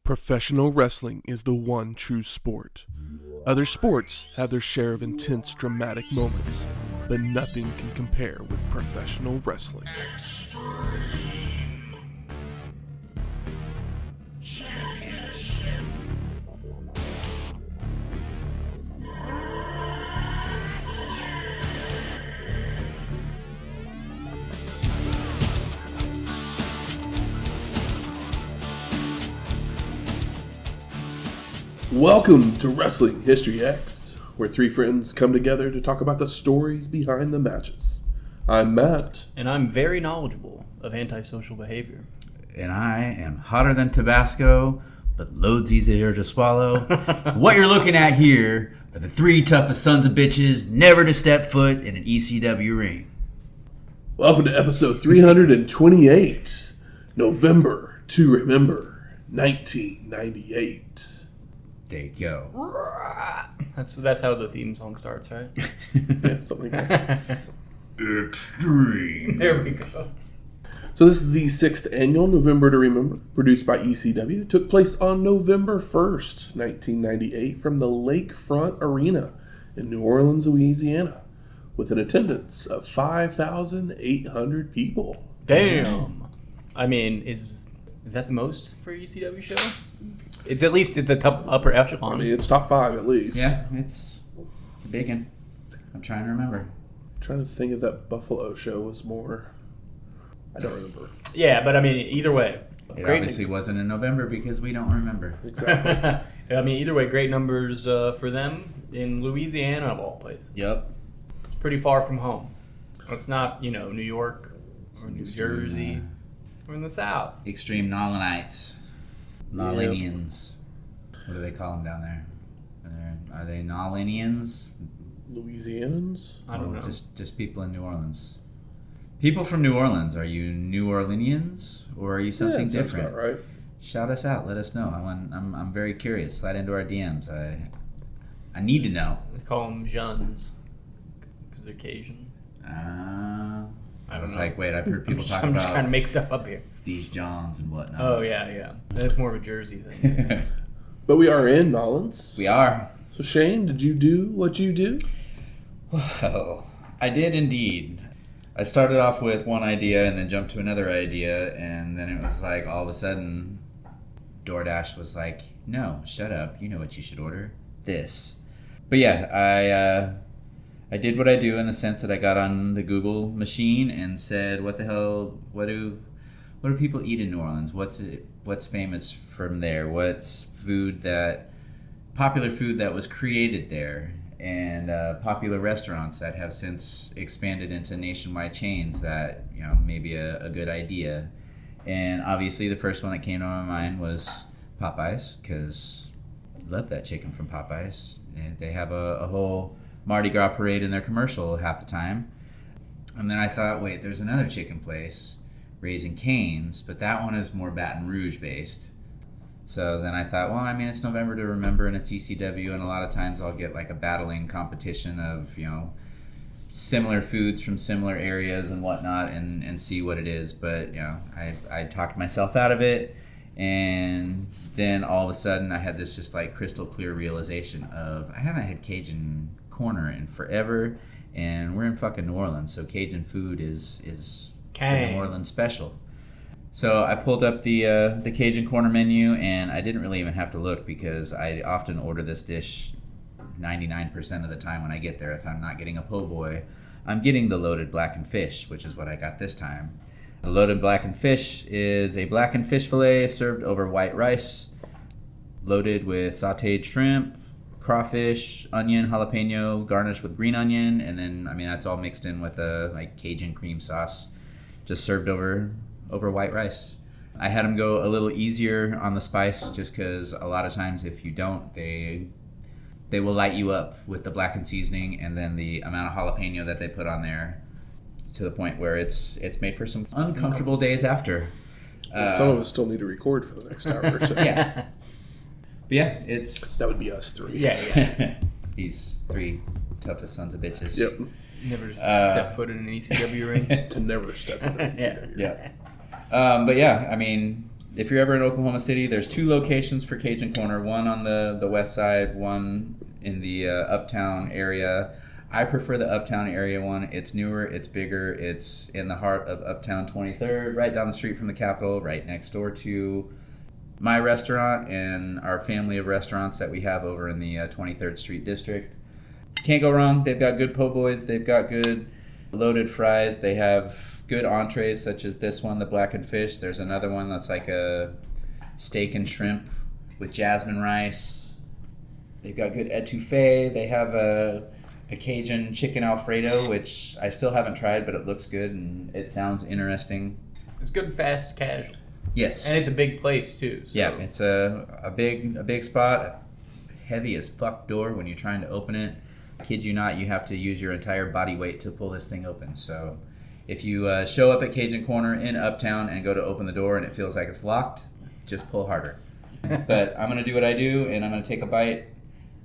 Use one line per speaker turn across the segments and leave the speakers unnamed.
Professional wrestling is the one true sport. Other sports have their share of intense, dramatic moments, but nothing can compare with professional wrestling. Welcome to Wrestling History X, where three friends come together to talk about the stories behind the matches. I'm Matt.
And I'm very knowledgeable of antisocial behavior.
And I am hotter than Tabasco, but loads easier to swallow. What you're looking at here are the three toughest sons of bitches never to step foot in an ECW ring.
Welcome to episode 328, November to Remember, 1998.
There you go.
That's how the theme song starts, right?
Yeah, something like that.
Extreme.
There we go.
So this is the 6th annual November to Remember, produced by ECW. It took place on November 1st, 1998, from the Lakefront Arena in New Orleans, Louisiana, with an attendance of 5,800 people.
Damn. I mean, is that the most for an ECW show? It's at least at the top upper echelon.
I mean, it's top 5 at least.
Yeah, it's a big one. I'm trying to remember.
I'm trying to think if that Buffalo show was more. I don't remember.
Yeah, but I mean, either way.
It obviously wasn't in November because we don't remember.
Exactly.
I mean, either way, great numbers for them in Louisiana, of all places.
Yep.
It's pretty far from home. It's not, New York or New Jersey. We're in the South.
Extreme Nolanites. Nolanians. What do they call them down there? Are they Nolanians?
Louisianans?
I don't know.
Just people in New Orleans. People from New Orleans, are you New Orleanians or are you something different?
That's about right.
Shout us out. Let us know. I'm very curious. Slide into our DMs. I need to know.
They call them Juns because they're Cajun.
I was like, wait, I've heard people talk
I'm
about
just trying to make stuff up here.
these Johns and whatnot.
Oh, yeah. That's more of a Jersey thing.
But we are in Nolans.
We are.
So Shane, did you do what you do?
Well, I did indeed. I started off with one idea and then jumped to another idea, and then it was like all of a sudden DoorDash was like, no, shut up. You know what you should order? This. But yeah, I did what I do in the sense that I got on the Google machine and said, what the hell, what do people eat in New Orleans? What's famous from there? What's popular food that was created there? And popular restaurants that have since expanded into nationwide chains that, may be a good idea. And obviously the first one that came to my mind was Popeyes, because I love that chicken from Popeyes. And they have a whole Mardi Gras parade in their commercial half the time. And then I thought, wait, there's another chicken place, Raising Cane's, but that one is more Baton Rouge based. So then I thought, well, I mean, it's November to Remember and it's ECW, and a lot of times I'll get like a battling competition of, similar foods from similar areas and whatnot and see what it is. But, I talked myself out of it, and then all of a sudden I had this just like crystal clear realization of I haven't had Cajun Corner in forever, and we're in fucking New Orleans, so Cajun food is the New Orleans special. So I pulled up the Cajun Corner menu, and I didn't really even have to look because I often order this dish 99% of the time when I get there. If I'm not getting a po' boy, I'm getting the loaded blackened fish, which is what I got this time. The loaded blackened fish is a blackened fish fillet served over white rice, loaded with sautéed shrimp, crawfish, onion, jalapeno, garnished with green onion, and then, that's all mixed in with a Cajun cream sauce, just served over white rice. I had them go a little easier on the spice just because a lot of times if you don't, they will light you up with the blackened seasoning and then the amount of jalapeno that they put on there to the point where it's made for some uncomfortable days after.
Some of us still need to record for the next hour or so.
Yeah. But yeah,
that would be us three.
Yeah. These three toughest sons of bitches.
Yep.
Never step foot in an ECW ring.
To never step in an ECW ring.
Yeah. But yeah, if you're ever in Oklahoma City, there's 2 locations for Cajun Corner. One on the west side, one in the uptown area. I prefer the uptown area one. It's newer, it's bigger, it's in the heart of Uptown 23rd, right down the street from the Capitol, right next door to my restaurant and our family of restaurants that we have over in the 23rd Street District. Can't go wrong. They've got good po' boys. They've got good loaded fries. They have good entrees such as this one, the blackened fish. There's another one that's like a steak and shrimp with jasmine rice. They've got good etouffee. They have a Cajun chicken Alfredo, which I still haven't tried, but it looks good and it sounds interesting.
It's good, fast, casual.
Yes.
And it's a big place, too. So.
Yeah, it's a big spot. Heavy as fuck door when you're trying to open it. I kid you not, you have to use your entire body weight to pull this thing open. So if you show up at Cajun Corner in Uptown and go to open the door and it feels like it's locked, just pull harder. But I'm going to do what I do, and I'm going to take a bite.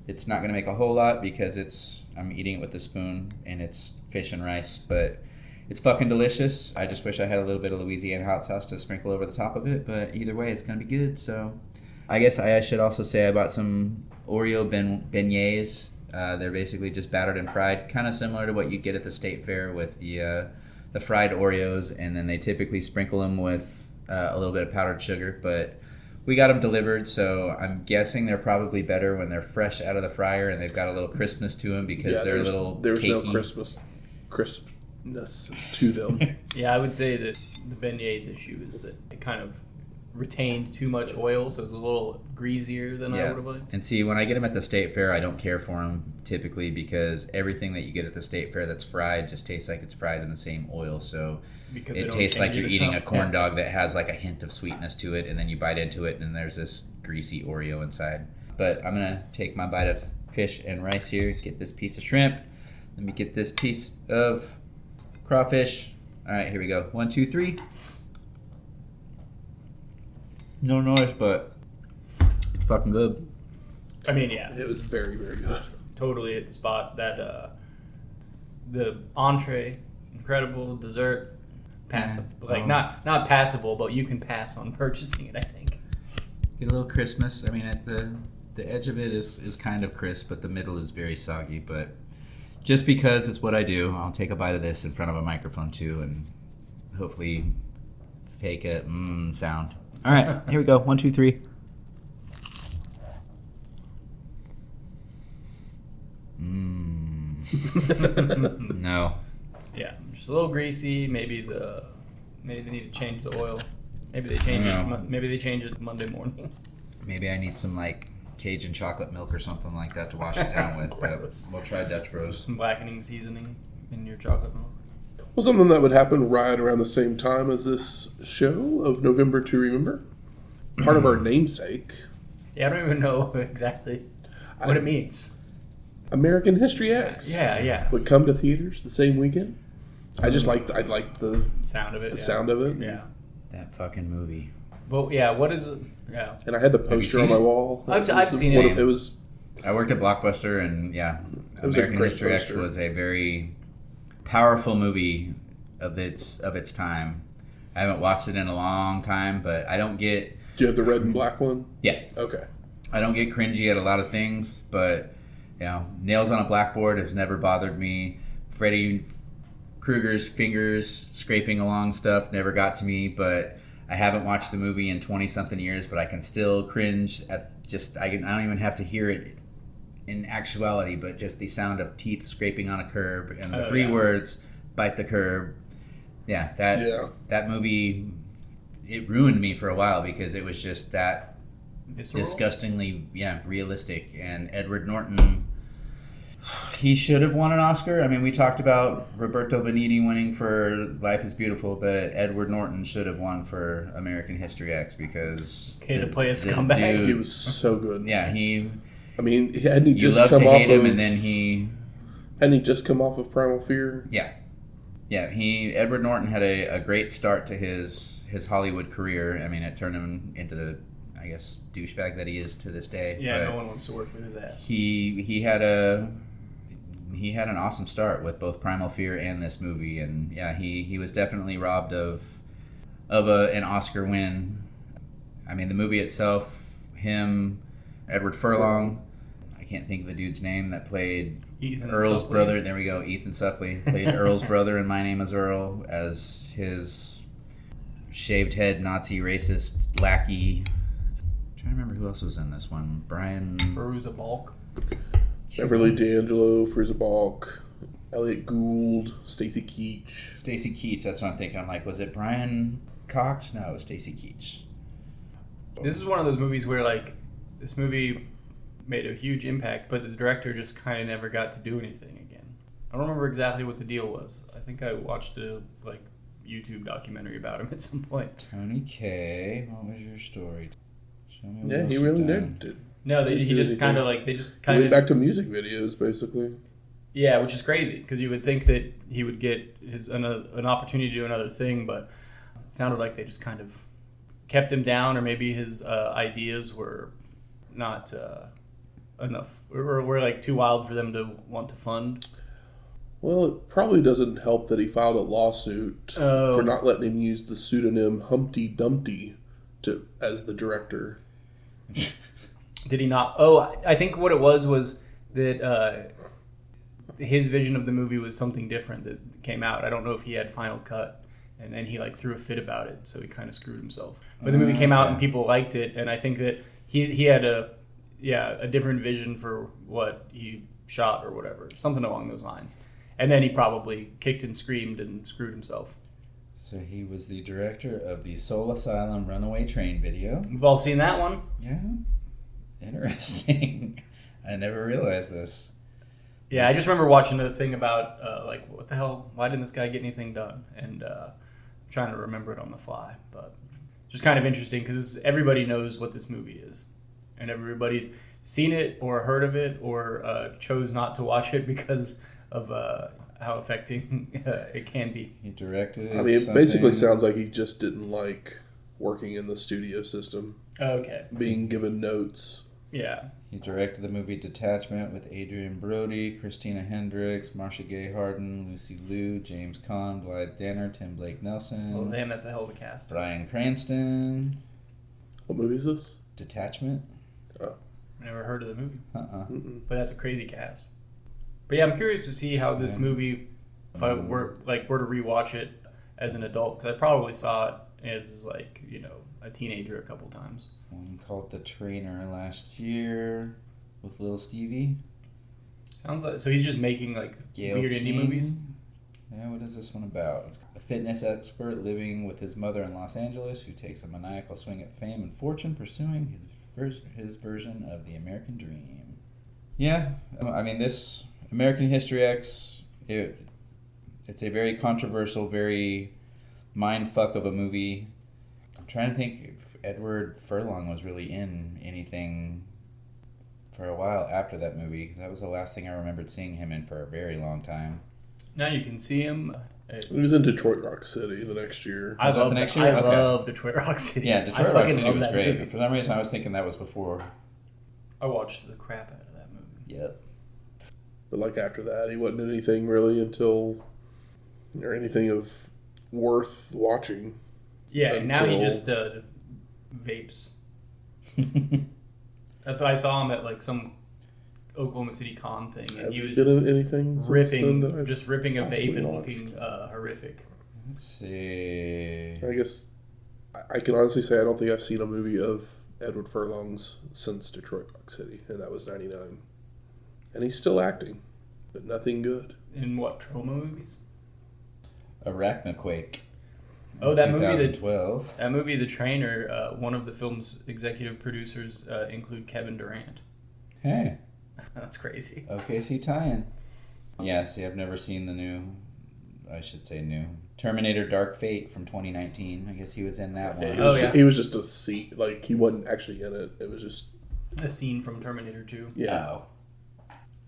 It's not going to make a whole lot because I'm eating it with a spoon, and it's fish and rice, but it's fucking delicious. I just wish I had a little bit of Louisiana hot sauce to sprinkle over the top of it, but either way, it's going to be good. So I guess I should also say I bought some Oreo beignets. They're basically just battered and fried, kind of similar to what you'd get at the State Fair with the fried Oreos, and then they typically sprinkle them with a little bit of powdered sugar, but we got them delivered, so I'm guessing they're probably better when they're fresh out of the fryer and they've got a little crispness to them because they're a little
there's
cakey.
no crispness to them.
Yeah, I would say that the beignets issue is that it kind of retained too much oil, so it's a little greasier than I would have liked.
And see, when I get them at the State Fair, I don't care for them typically because everything that you get at the State Fair that's fried just tastes like it's fried in the same oil, so
Because
it tastes like you're eating a corn dog that has like a hint of sweetness to it, and then you bite into it and there's this greasy Oreo inside. But I'm gonna take my bite of fish and rice here, get this piece of shrimp, let me get this piece of crawfish. All right, here we go. 1, 2, 3. No noise, but it's fucking good.
I mean, yeah,
It was very, very good.
totally at the spot. That the entree, incredible. Dessert, passable. Like not passable, but you can pass on purchasing it, I think.
Get a little Christmas. I mean, at the edge of it is kind of crisp, but the middle is very soggy. But just because it's what I do, I'll take a bite of this in front of a microphone too, and hopefully fake a sound. All right, here we go. 1, 2, 3. No.
Yeah, just a little greasy. Maybe they need to change the oil. Maybe they change it. Maybe they change it Monday morning.
Maybe I need some like Cajun chocolate milk or something like that to wash it down with. But we'll try Dutch Bros.
Some blackening seasoning in your chocolate milk.
Well, something that would happen right around the same time as this show of November to Remember. Part of our namesake.
Yeah, I don't even know exactly what it means.
American History X.
Yeah.
Would come to theaters the same weekend. I like the
Sound of it.
the sound of it.
Yeah.
That fucking movie.
Well, yeah. What is it? Yeah.
And I had the poster
seen
on my
it?
wall.
I've seen it.
It was
I worked at Blockbuster, and yeah,
It was a
American
great
History X
poster.
was a very powerful movie of its time. I haven't watched it in a long time, but I don't get
Do you have the red and black one?
yeah,
Okay.
I don't get cringy at a lot of things, but you know, nails on a blackboard has never bothered me. Freddy Krueger's fingers scraping along stuff never got to me, but I haven't watched the movie in 20-something years, but I can still cringe at just I don't even have to hear it in actuality, but just the sound of teeth scraping on a curb and the three words "bite the curb." Yeah, that movie, it ruined me for a while because it was just that
Visceral?
disgustingly realistic. And Edward Norton, he should have won an Oscar. I mean, we talked about Roberto Benigni winning for Life is Beautiful, but Edward Norton should have won for American History X because
To play a scumbag.
He was so good.
Yeah,
I mean, hadn't he
you
just
love
come
to
off
hate him,
of,
and then he
hadn't he just come off of Primal Fear?
Yeah, Edward Norton had a great start to his Hollywood career. I mean, it turned him into the, I guess, douchebag that he is to this day.
Yeah,
but
no one wants to work with his ass.
He had an awesome start with both Primal Fear and this movie, and yeah, he was definitely robbed of an Oscar win. I mean, the movie itself, him, Edward Furlong, I can't think of the dude's name that played
Ethan
Earl's
Suplee.
brother. There we go, Ethan Suplee. Played Earl's brother in My Name is Earl as his shaved head Nazi racist lackey. I'm trying to remember who else was in this one. Brian...
Veruza Balk.
Beverly D'Angelo, Frieza Balk, Elliot Gould, Stacy Keach.
Stacy Keach, that's what I'm thinking. I'm like, was it Brian Cox? No, it was Stacy Keach.
This is one of those movies where, like, this movie made a huge impact, but the director just kind of never got to do anything again. I don't remember exactly what the deal was. I think I watched a, like, YouTube documentary about him at some point.
Tony K, what was your story? Show me what
Yeah,
else
he
you've
really
done.
did.
No,
Didn't
he
do
just
anything.
kind of, like, they just
He
kind
went
of...
back to music videos, basically.
Yeah, which is crazy, because you would think that he would get an opportunity to do another thing, but it sounded like they just kind of kept him down, or maybe his ideas were not enough, or were like too wild for them to want to fund.
Well, it probably doesn't help that he filed a lawsuit for not letting him use the pseudonym Humpty Dumpty as the director.
Did he not? Oh, I think what it was that his vision of the movie was something different that came out. I don't know if he had final cut, and then he like threw a fit about it, so he kind of screwed himself. But the movie came out and people liked it, and I think that he had a different vision for what he shot or whatever, something along those lines. And then he probably kicked and screamed and screwed himself.
So he was the director of the Soul Asylum Runaway Train video.
We've all seen that one.
Yeah. Interesting. I never realized this.
Yeah, I just remember watching a thing about, like, what the hell, why didn't this guy get anything done? And trying to remember it on the fly. But just kind of interesting, because everybody knows what this movie is. And everybody's seen it or heard of it or chose not to watch it because of how affecting it can be.
He directed
I mean, it basically sounds like he just didn't like working in the studio system.
Okay.
Being given notes.
Yeah.
He directed the movie Detachment with Adrian Brody, Christina Hendricks, Marcia Gay Harden, Lucy Liu, James Caan, Blythe Danner, Tim Blake Nelson,
Well, damn, that's a hell of a cast.
Bryan Cranston.
What movie is this?
Detachment?
Never heard of the movie.
Mm-mm.
But that's a crazy cast. But yeah, I'm curious to see how this movie, if I were to rewatch it as an adult, because I probably saw it as like, you know, a teenager a couple times.
One called The Trainer last year with Lil Stevie.
Sounds like, so he's just making like
Gail
weird indie
King.
movies.
Yeah, what is this one about? It's a fitness expert living with his mother in Los Angeles who takes a maniacal swing at fame and fortune, pursuing his version of the American dream. Yeah, I mean, this American History X, it's a very controversial, very mindfuck of a movie. I'm trying to think if Edward Furlong was really in anything for a while after that movie, because that was the last thing I remembered seeing him in for a very long time.
Now you can see him.
He was in Detroit Rock City the next year.
I
Was that
love
the next year?
I
Okay.
love Detroit Rock City.
Yeah,
I
Detroit Rock
fucking
City
love
was
that
great.
movie.
For some reason, I was thinking that was before.
I watched the crap out of that movie.
Yep.
But like after that, he wasn't in anything really or anything of worth watching.
Yeah, and now he
Until-
just vapes. That's why I saw him at like some Oklahoma City con thing, and
Has
he
he
was
been
just
in anything since then that I've
ripping a vape and
watched?
looking horrific.
Let's see.
I guess I can honestly say I don't think I've seen a movie of Edward Furlong's since Detroit Rock City, and that was 99. And he's still acting, but nothing good.
In what, trauma movies?
Arachnoquake.
Oh, that movie,
2012.
That movie, The Trainer, one of the film's executive producers include Kevin Durant.
Hey,
That's crazy.
OKC tie-in. Yeah, see, I've never seen the new Terminator Dark Fate from 2019. I guess he was in that one.
He was just a seat, like he wasn't actually in it. It was just
A scene from Terminator 2.
yeah.
Oh.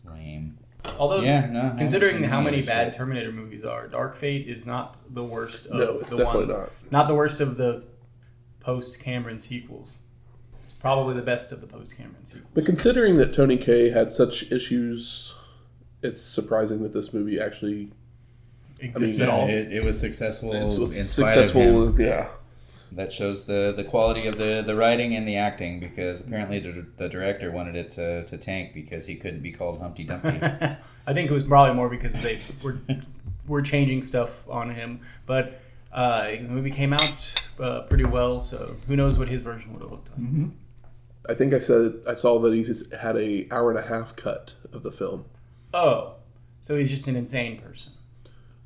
Lame.
Although,
Yeah, no, I haven't
considering
seen
how
any
many
of
bad
shit.
Terminator movies are, Dark Fate is not the worst of
No, it's
the
definitely
ones. Not the worst of the post-Cameron sequels. It's probably the best of the post-Cameron sequels.
But considering that Tony Kaye had such issues, it's surprising that this movie actually
Exists
I mean,
at all.
It was successful
was
in spite of him.
yeah.
That shows the quality of the writing and the acting, because apparently the director wanted it to tank because he couldn't be called Humpty Dumpty.
I think it was probably more because they were changing stuff on him. But the movie came out pretty well, so who knows what his version would have looked like.
Mm-hmm.
I think I saw that he just had a hour and a half cut of the film.
Oh, so he's just an insane person.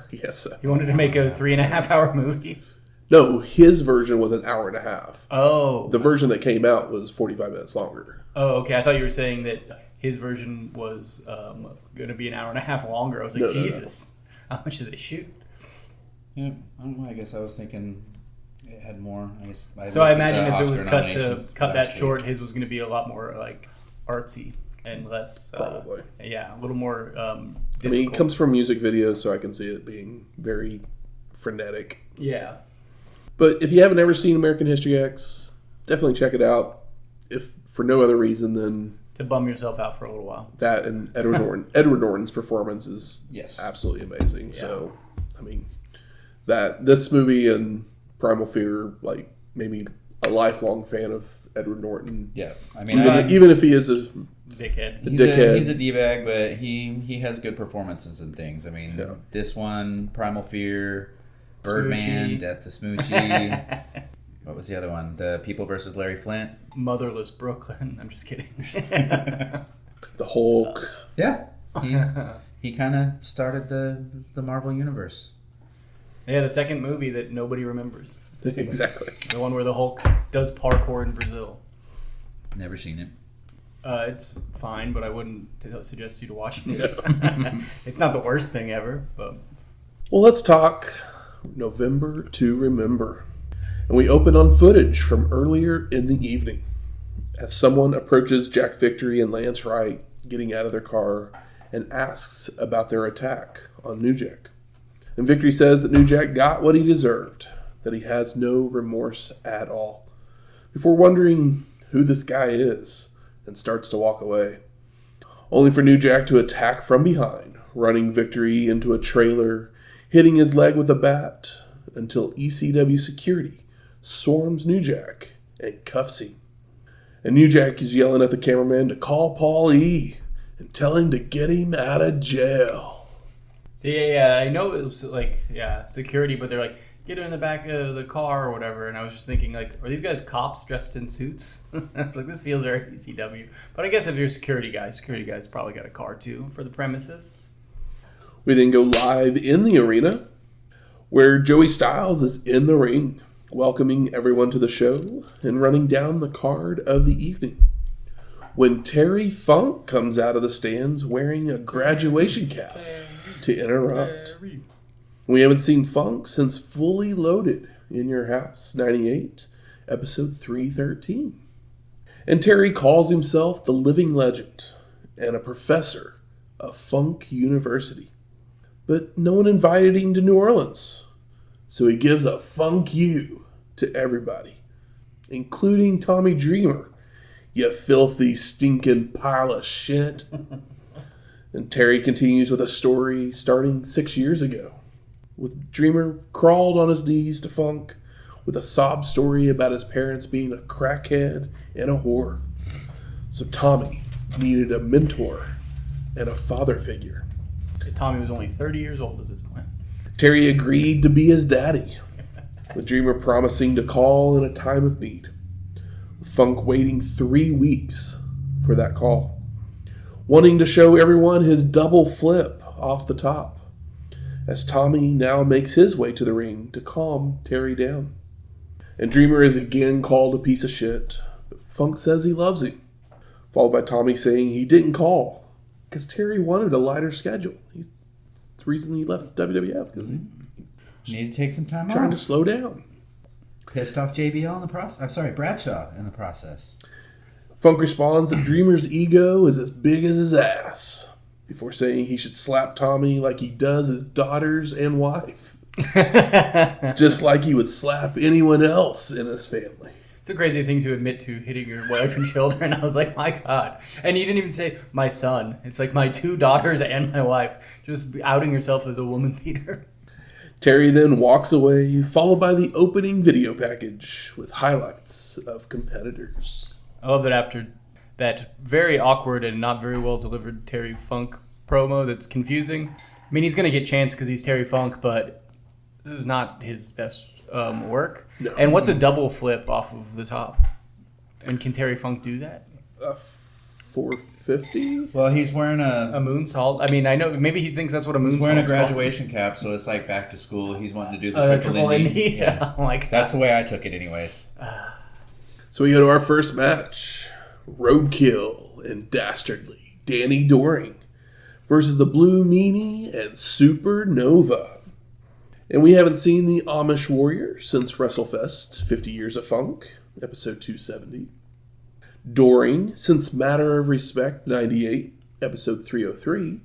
Yes.
He wanted to make a 3.5 hour movie.
No, his version was an hour and a half.
Oh.
The version that came out was 45 minutes longer.
Oh, okay. I thought you were saying that his version was going to be an hour and a half longer. I was like,
No.
Jesus, how much did they shoot?
Yeah, I don't know. I guess I was thinking it had more.
So I imagine if it was cut that short, his was going to be a lot more like artsy and less.
Probably.
Yeah, a little more. Difficult.
I mean, it comes from music videos, so I can see it being very frenetic.
Yeah.
But if you haven't ever seen American History X, definitely check it out. If for no other reason than
to bum yourself out for a little while.
That and Edward Norton. Edward Norton's performance is
yes,
absolutely amazing. Yeah. So, I mean, this movie and Primal Fear like made me a lifelong fan of Edward Norton.
Yeah, I mean,
even if he is a
dickhead,
he's a d-bag, but he has good performances and things. I mean,
yeah.
This one, Primal Fear, Birdman, Death to Smoochie. What was the other one? The People versus Larry Flint.
Motherless Brooklyn. I'm just kidding.
The Hulk.
Yeah, he kind of started the Marvel universe.
Yeah, the second movie that nobody remembers.
Exactly.
The one where the Hulk does parkour in Brazil.
Never seen it.
It's fine, but I wouldn't suggest you to watch it. It's not the worst thing ever, but...
Well, let's talk November to Remember. And we open on footage from earlier in the evening as someone approaches Jack Victory and Lance Wright getting out of their car and asks about their attack on New Jack. And Victory says that New Jack got what he deserved, that he has no remorse at all, before wondering who this guy is and starts to walk away. Only for New Jack to attack from behind, running Victory into a trailer, hitting his leg with a bat, until ECW security swarms New Jack and cuffs him. And New Jack is yelling at the cameraman to call Paul E. and tell him to get him out of jail.
See, yeah, I know it was like, security, but they're like, get him in the back of the car or whatever. And I was just thinking, like, are these guys cops dressed in suits? I was like, this feels very ECW. But I guess if you're security guys probably got a car too for the premises.
We then go live in the arena where Joey Styles is in the ring, welcoming everyone to the show and running down the card of the evening. When Terry Funk comes out of the stands wearing a graduation cap to interrupt. We haven't seen Funk since Fully Loaded in Your House, 98, episode 313. And Terry calls himself the living legend and a professor of Funk University. But no one invited him to New Orleans, so he gives a funk you to everybody, including Tommy Dreamer, you filthy, stinking pile of shit. And Terry continues with a story starting 6 years ago, with Dreamer crawled on his knees to Funk with a sob story about his parents being a crackhead and a whore. So Tommy needed a mentor and a father figure.
Tommy was only 30 years old at this point.
Terry agreed to be his daddy, with Dreamer promising to call in a time of need, with Funk waiting 3 weeks for that call, wanting to show everyone his double flip off the top, as Tommy now makes his way to the ring to calm Terry down. And Dreamer is again called a piece of shit, but Funk says he loves him, followed by Tommy saying he didn't call because Terry wanted a lighter schedule. He's the reason he left WWF, because he
needed to take some time
trying
off.
to slow down.
Pissed off JBL in the process. I'm sorry, Bradshaw in the process.
Funk responds that Dreamer's ego is as big as his ass, before saying he should slap Tommy like he does his daughters and wife. Just like he would slap anyone else in his family.
It's a crazy thing to admit to, hitting your wife and children. I was like, my God. And you didn't even say, my son. It's like my 2 daughters and my wife. Just outing yourself as a woman beater.
Terry then walks away, followed by the opening video package with highlights of competitors.
I love that after that very awkward and not very well delivered Terry Funk promo that's confusing. I mean, he's going to get chance because he's Terry Funk, but this is not his best work.
No.
And what's a double flip off of the top? And can Terry Funk do that?
450?
Well, he's wearing
A moonsault? I mean, I know maybe he thinks that's what a moonsault is.
He's wearing a graduation cap, so it's like back to school. He's wanting to do the triple Indy.
Yeah. Like
That's the way I took it anyways.
So we go to our first match. Roadkill and Dastardly, Danny Doring versus the Blue Meanie and Supernova. And we haven't seen the Amish Warrior since WrestleFest 50 Years of Funk, episode 270. Doring since Matter of Respect 98, episode 303.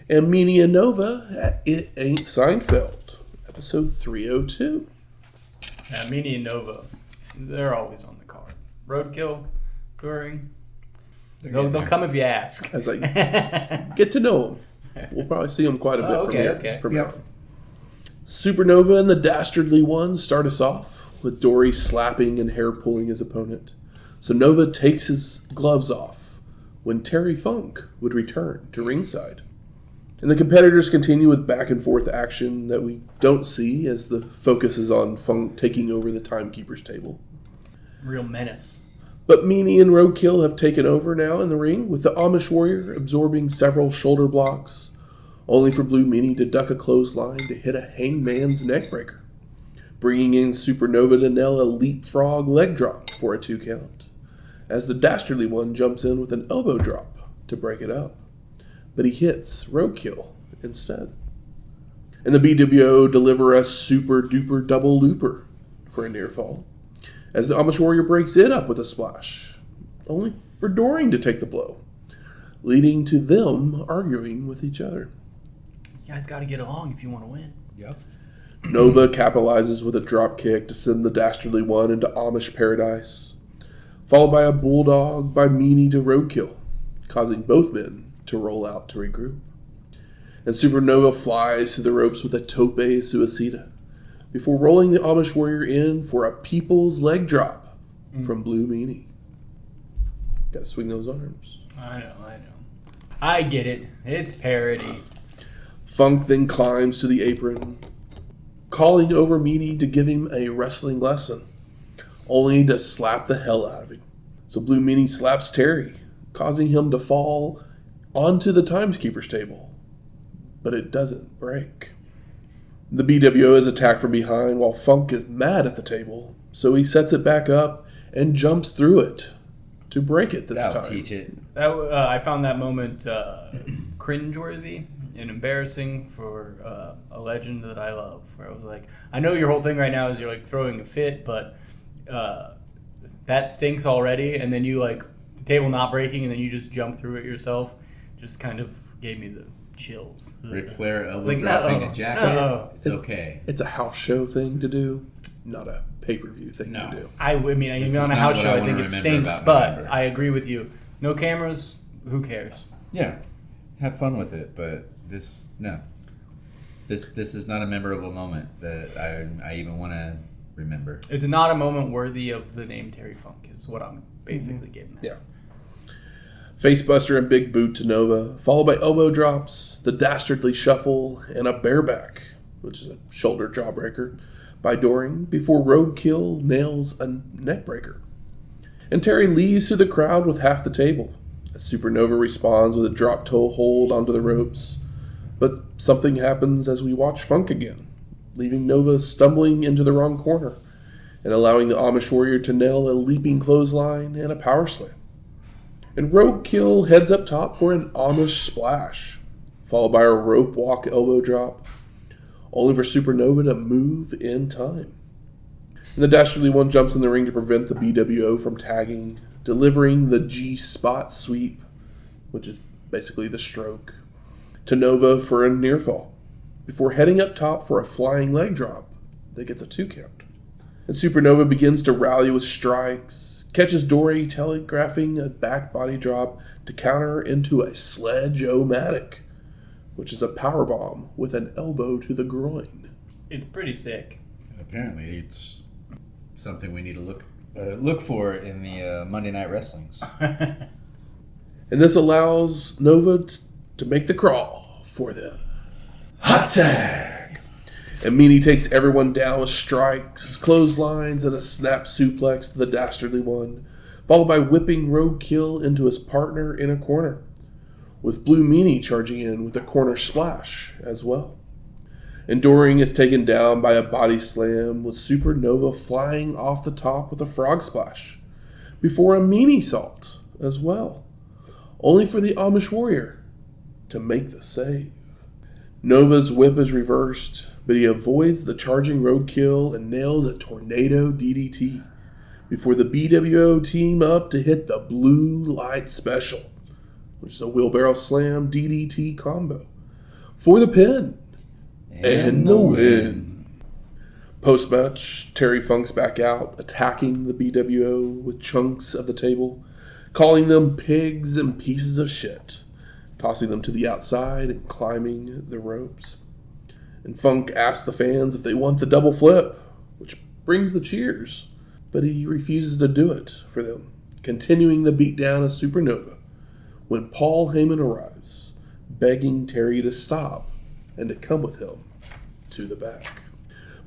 And Meanie and Nova at It Ain't Seinfeld, episode 302.
Yeah, Meanie and Nova, they're always on the card. Roadkill, Doring, they'll come if you ask.
I was like, get to know them. We'll probably see them quite a bit from now. Supernova and the Dastardly Ones start us off with Dory slapping and hair pulling his opponent. So Nova takes his gloves off when Terry Funk would return to ringside. And the competitors continue with back and forth action that we don't see as the focus is on Funk taking over the timekeeper's table.
Real menace.
But Meanie and Roadkill have taken over now in the ring, with the Amish Warrior absorbing several shoulder blocks, only for Blue Meanie to duck a clothesline to hit a hangman's neckbreaker, bringing in Supernova to nail a leapfrog leg drop for a 2 count, as the Dastardly One jumps in with an elbow drop to break it up. But he hits Roadkill instead. And the BWO deliver a super duper double looper for a near fall, as the Amish Warrior breaks it up with a splash, only for Doring to take the blow, leading to them arguing with each other.
You guys got to get along if you want to win.
Yep.
Nova capitalizes with a drop kick to send the Dastardly One into Amish paradise, followed by a bulldog by Meanie to Roadkill, causing both men to roll out to regroup. And Supernova flies to the ropes with a tope suicida, before rolling the Amish Warrior in for a people's leg drop from Blue Meanie. Gotta swing those arms.
I know. I get it. It's parody.
Funk then climbs to the apron, calling over Meanie to give him a wrestling lesson, only to slap the hell out of him. So Blue Meanie slaps Terry, causing him to fall onto the timekeeper's table. But it doesn't break. The BWO is attacked from behind while Funk is mad at the table, so he sets it back up and jumps through it to break it this
That'll
time.
teach it.
I found that moment cringeworthy and embarrassing for a legend that I love. Where I was like, I know your whole thing right now is you're like throwing a fit, but that stinks already. And then you like the table not breaking, and then you just jump through it yourself. Just kind of gave me the chills.
Ric Flair elbow
like,
dropping a jacket.
No.
It's okay.
It's a house show thing to do, not a pay-per-view thing to do.
I mean,
This
even
is
on a
not
house
what
show,
I
I
wanna
think it
remember
stinks.
about
But
November.
I agree with you. No cameras. Who cares?
Yeah, have fun with it, but this is not a memorable moment that I even want to remember.
It's not a moment worthy of the name Terry Funk. Is what I'm basically getting at.
Yeah. Facebuster and big boot to Nova, followed by elbow drops, the Dastardly Shuffle, and a bareback, which is a shoulder jawbreaker, by Doring, before Roadkill nails a neckbreaker. And Terry leaves through the crowd with half the table, as Supernova responds with a drop toe hold onto the ropes. But something happens as we watch Funk again, leaving Nova stumbling into the wrong corner, and allowing the Amish Warrior to nail a leaping clothesline and a power slam. And Roadkill heads up top for an Amish splash, followed by a rope walk elbow drop, only for Supernova to move in time. And the Dastardly One jumps in the ring to prevent the BWO from tagging, delivering the G-spot sweep, which is basically the stroke, to Nova for a near fall, before heading up top for a flying leg drop that gets a 2 count. And Supernova begins to rally with strikes, catches Dory telegraphing a back body drop to counter into a sledge-o-matic, which is a powerbomb with an elbow to the groin.
It's pretty sick.
Apparently, it's something we need to look for in the Monday Night Wrestlings.
And this allows Nova to make the crawl for the hot tag. And Meanie takes everyone down with strikes, clotheslines, and a snap suplex to the Dastardly one, followed by whipping Roadkill into his partner in a corner, with Blue Meanie charging in with a corner splash as well. And Doring is taken down by a body slam with Supernova flying off the top with a frog splash, before a Meanie salt as well, only for the Amish Warrior to make the save. Nova's whip is reversed, but he avoids the charging Roadkill and nails a tornado DDT before the BWO team up to hit the Blue Light Special, which is a wheelbarrow slam DDT combo, for the pin and the win. Post-match, Terry Funk's back out, attacking the BWO with chunks of the table, calling them pigs and pieces of shit, tossing them to the outside and climbing the ropes. And Funk asks the fans if they want the double flip, which brings the cheers, but he refuses to do it for them, continuing the beatdown of Supernova when Paul Heyman arrives, begging Terry to stop and to come with him to the back.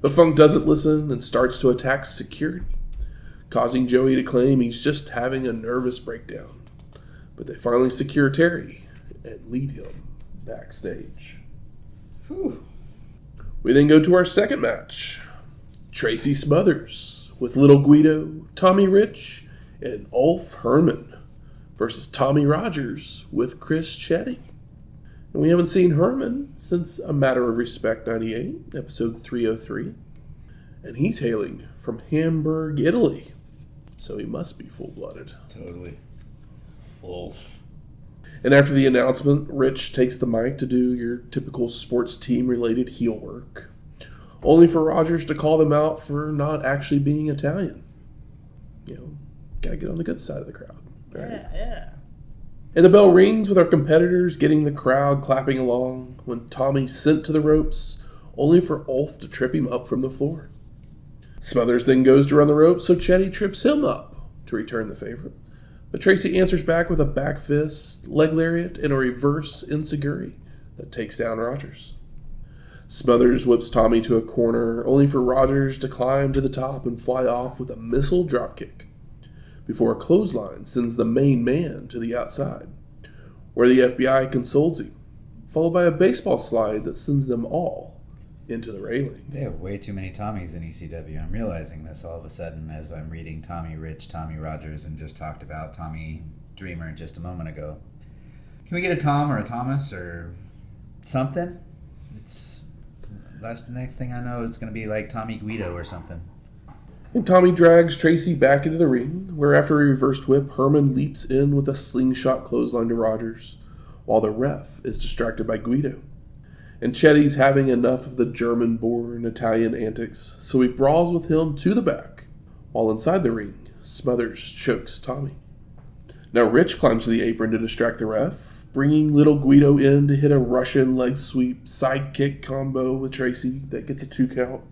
But Funk doesn't listen and starts to attack security, causing Joey to claim he's just having a nervous breakdown. But they finally secure Terry and lead him backstage. Whew. We then go to our second match. Tracy Smothers with Little Guido, Tommy Rich, and Ulf Herman versus Tommy Rogers with Chris Chetti. And we haven't seen Herman since A Matter of Respect 98, episode 303. And he's hailing from Hamburg, Italy. So he must be full-blooded.
Totally. Wolf.
And after the announcement, Rich takes the mic to do your typical sports team-related heel work, only for Rogers to call them out for not actually being Italian. You know, gotta get on the good side of the crowd. Right?
Yeah.
And the bell rings with our competitors getting the crowd clapping along when Tommy's sent to the ropes, only for Ulf to trip him up from the floor. Smothers then goes to run the ropes, so Chetti trips him up to return the favor. But Tracy answers back with a back fist, leg lariat, and a reverse enziguri that takes down Rogers. Smothers whips Tommy to a corner, only for Rogers to climb to the top and fly off with a missile dropkick, before a clothesline sends the main man to the outside, where the FBI consoles him, followed by a baseball slide that sends them all into the railing.
They have way too many Tommies in ECW. I'm realizing this all of a sudden as I'm reading Tommy Rich, Tommy Rogers, and just talked about Tommy Dreamer just a moment ago. Can we get a Tom or a Thomas or something? That's the next thing I know, it's going to be like Tommy Guido or something.
And Tommy drags Tracy back into the ring, where after a reversed whip, Herman leaps in with a slingshot clothesline to Rogers, while the ref is distracted by Guido. And Chetti's having enough of the German-born Italian antics, so he brawls with him to the back, while inside the ring, Smothers chokes Tommy. Now Rich climbs to the apron to distract the ref, bringing Little Guido in to hit a Russian leg sweep sidekick combo with Tracy that gets a 2 count.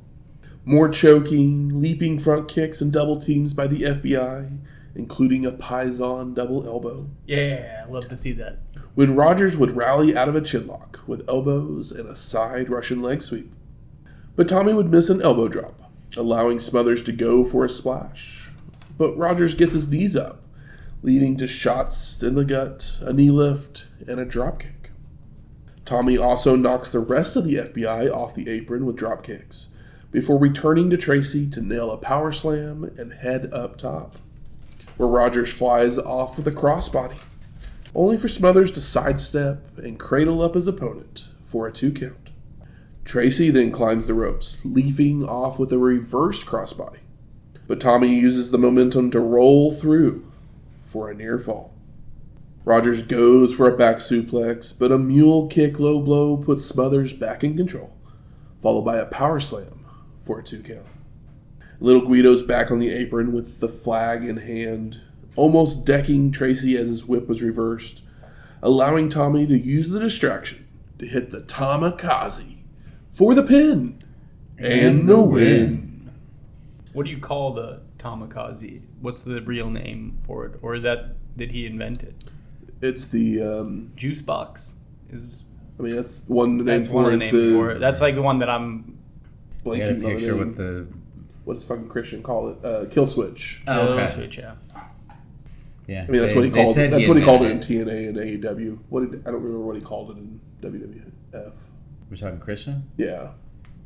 More choking, leaping front kicks and double teams by the FBI, including a Paisan double elbow.
Yeah, love to see that.
When Rogers would rally out of a chinlock with elbows and a side Russian leg sweep. But Tommy would miss an elbow drop, allowing Smothers to go for a splash. But Rogers gets his knees up, leading to shots in the gut, a knee lift, and a dropkick. Tommy also knocks the rest of the FBI off the apron with dropkicks, before returning to Tracy to nail a power slam and head up top, where Rogers flies off with a crossbody, only for Smothers to sidestep and cradle up his opponent for a 2 count. Tracy then climbs the ropes, leaping off with a reverse crossbody, but Tommy uses the momentum to roll through for a near fall. Rogers goes for a back suplex, but a mule kick low blow puts Smothers back in control, followed by a power slam for a 2 count. Little Guido's back on the apron with the flag in hand, almost decking Tracy as his whip was reversed, allowing Tommy to use the distraction to hit the Tamakaze for the pin and the win.
What do you call the Tamakaze? What's the real name for it? Or did he invent it?
It's the...
Juice box is...
I mean, that's one of the names
one
for
of
it.
the names for it. That's like the one that I'm...
I got a picture with the...
What does fucking Christian call it? Kill switch.
Oh, okay.
Kill switch, yeah.
Yeah.
I mean, that's what he called it. That's what he called it in TNA and AEW. I don't remember what he called it in WWF.
We're talking Christian?
Yeah.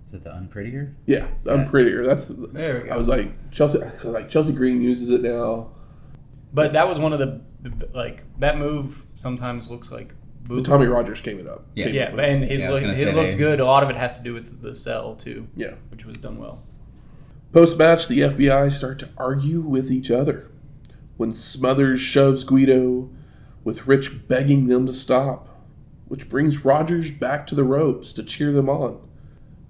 Is it the Unprettier?
Yeah, the Unprettier.
There we go.
I was like, Chelsea Green uses it now.
But that was one of the like, that move sometimes looks like
But Tommy Rogers came it up.
Yeah, and his looks good. A lot of it has to do with the cell, too.
Yeah.
Which was done well.
Post-match, the FBI start to argue with each other when Smothers shoves Guido, with Rich begging them to stop, which brings Rogers back to the ropes to cheer them on.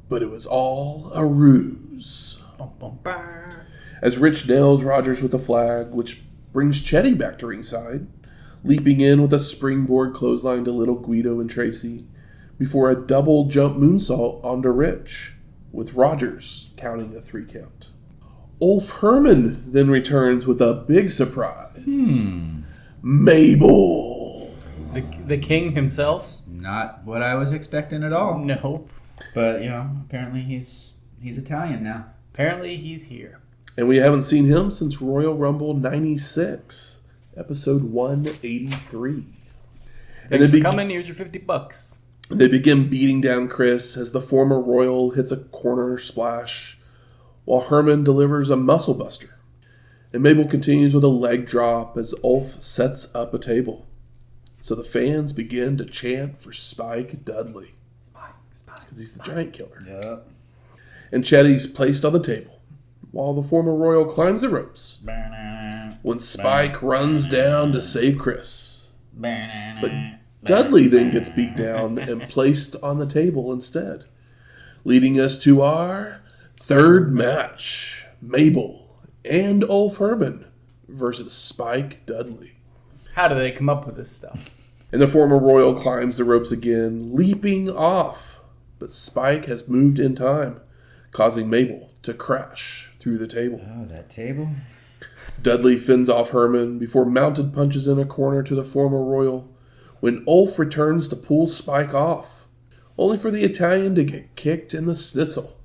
But it was all a ruse.
Bum, bum, bum.
As Rich nails Rogers with a flag, which brings Chetti back to ringside, leaping in with a springboard clothesline to little Guido and Tracy, before a double jump moonsault onto Rich, with Rogers counting a 3 count. Herman then returns with a big surprise. Mabel.
The king himself?
Not what I was expecting at all.
Nope.
But, apparently he's Italian now.
Apparently he's here.
And we haven't seen him since Royal Rumble 96, episode 183.
Thanks for coming. Here's your $50.
They begin beating down Chris as the former Royal hits a corner splash, while Herman delivers a muscle buster. And Mabel continues with a leg drop as Ulf sets up a table. So the fans begin to chant for Spike Dudley. Spike. Because he's the giant killer.
Yep.
And Chetti's placed on the table, while the former Royal climbs the ropes. When Spike runs down to save Chris. But Dudley then gets beat down and placed on the table instead. Leading us to our third match. Mabel and Ulf Herman versus Spike Dudley.
How do they come up with this stuff?
And the former Royal climbs the ropes again, leaping off. But Spike has moved in time, causing Mabel to crash through the table.
Oh, that table?
Dudley fends off Herman before mounted punches in a corner to the former Royal, when Ulf returns to pull Spike off, only for the Italian to get kicked in the schnitzel,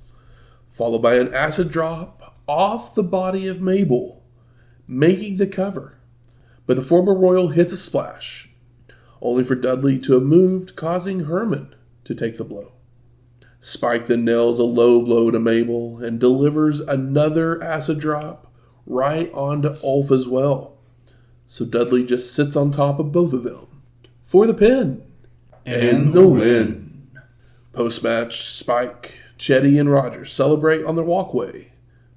followed by an acid drop off the body of Mabel, making the cover. But the former Royal hits a splash, only for Dudley to have moved, causing Herman to take the blow. Spike then nails a low blow to Mabel and delivers another acid drop right onto Ulf as well. So Dudley just sits on top of both of them for the pin and the win. Post-match, Spike, Chetti, and Rogers celebrate on their walkway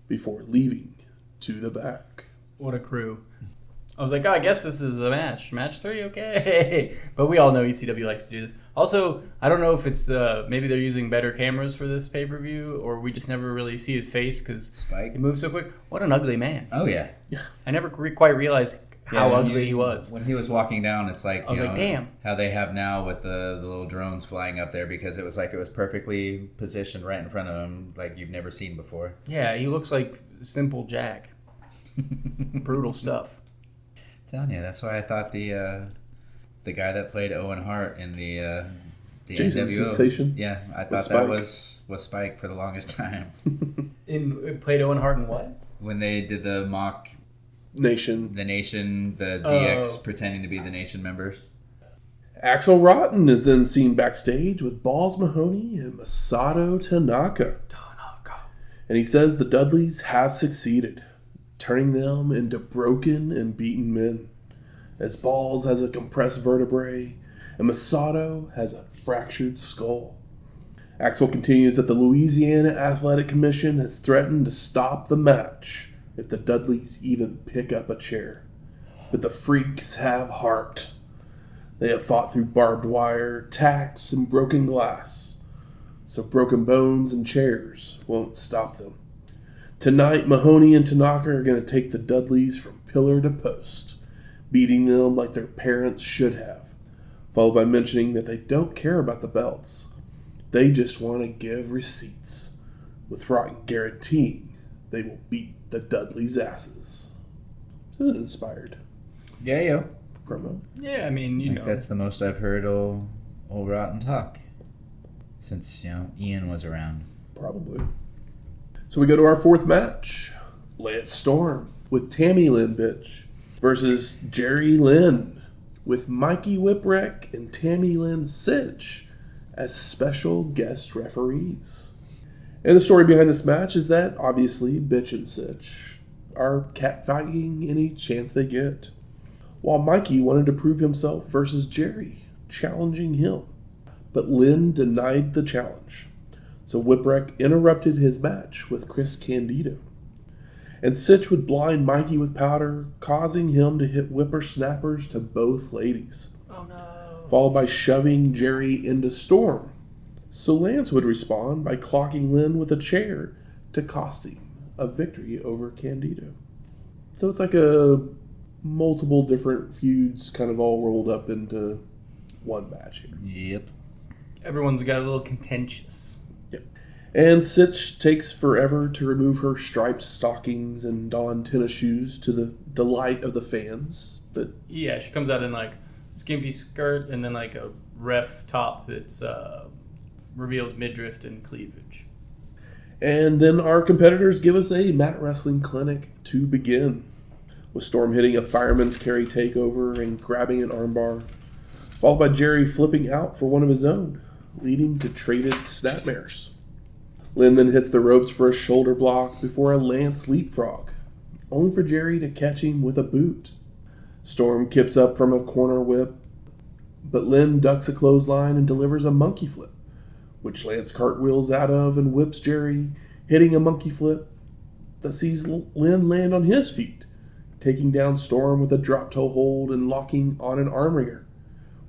before leaving to the back.
What a crew. I was like, I guess this is a match. Match 3, okay. But we all know ECW likes to do this. Also, I don't know if it's maybe they're using better cameras for this pay-per-view, or we just never really see his face because
Spike.
He moves so quick. What an ugly man.
Oh, yeah.
I never quite realized how ugly he was.
When he was walking down, it's like,
I was like, damn.
How they have now with the little drones flying up there, because it was perfectly positioned right in front of him, like you've never seen before.
Yeah, he looks like simple Jack. Brutal stuff.
Telling you, that's why I thought the guy that played Owen Hart in the
Jason
NWO,
Sensation?
yeah, I thought that was Spike for the longest time.
It played Owen Hart in what?
When they did the mock
Nation,
the DX pretending to be the Nation members.
Axel Rotten is then seen backstage with Balls Mahoney and Masato Tanaka. And he says the Dudleys have succeeded, turning them into broken and beaten men, as Balls has a compressed vertebrae and Masato has a fractured skull. Axel continues that the Louisiana Athletic Commission has threatened to stop the match if the Dudleys even pick up a chair. But the freaks have heart. They have fought through barbed wire, tacks, and broken glass, so broken bones and chairs won't stop them. Tonight, Mahoney and Tanaka are going to take the Dudleys from pillar to post, beating them like their parents should have, followed by mentioning that they don't care about the belts. They just want to give receipts, with Wright guaranteeing they will beat the Dudleys' asses. So an inspired
Yeah, yo.
promo.
Yeah, I mean, you know.
That's the most I've heard old Rotten talk since, Ian was around.
Probably. So we go to our fourth match. Lance Storm with Tammy Lynn Bytch versus Jerry Lynn with Mikey Whipwreck and Tammy Lynn Sytch as special guest referees. And the story behind this match is that, obviously, Bytch and Sytch are catfighting any chance they get, while Mikey wanted to prove himself versus Jerry, challenging him. But Lynn denied the challenge, so Whipwreck interrupted his match with Chris Candido. And Sytch would blind Mikey with powder, causing him to hit whippersnappers to both ladies.
Oh no.
Followed by shoving Jerry into Storm. So Lance would respond by clocking Lynn with a chair to cost him a victory over Candido. So it's like a multiple different feuds kind of all rolled up into one match here.
Yep.
Everyone's got a little contentious.
And Sytch takes forever to remove her striped stockings and don tennis shoes to the delight of the fans. But
Yeah, she comes out in like skimpy skirt and then like a ref top that's reveals midriff and cleavage.
And then our competitors give us a mat wrestling clinic to begin, with Storm hitting a fireman's carry takeover and grabbing an armbar, followed by Jerry flipping out for one of his own, leading to traded snapmares. Lynn then hits the ropes for a shoulder block before a Lance leapfrog, only for Jerry to catch him with a boot. Storm kips up from a corner whip, but Lynn ducks a clothesline and delivers a monkey flip, which Lance cartwheels out of and whips Jerry, hitting a monkey flip that sees Lynn land on his feet, taking down Storm with a drop toe hold and locking on an arm wringer,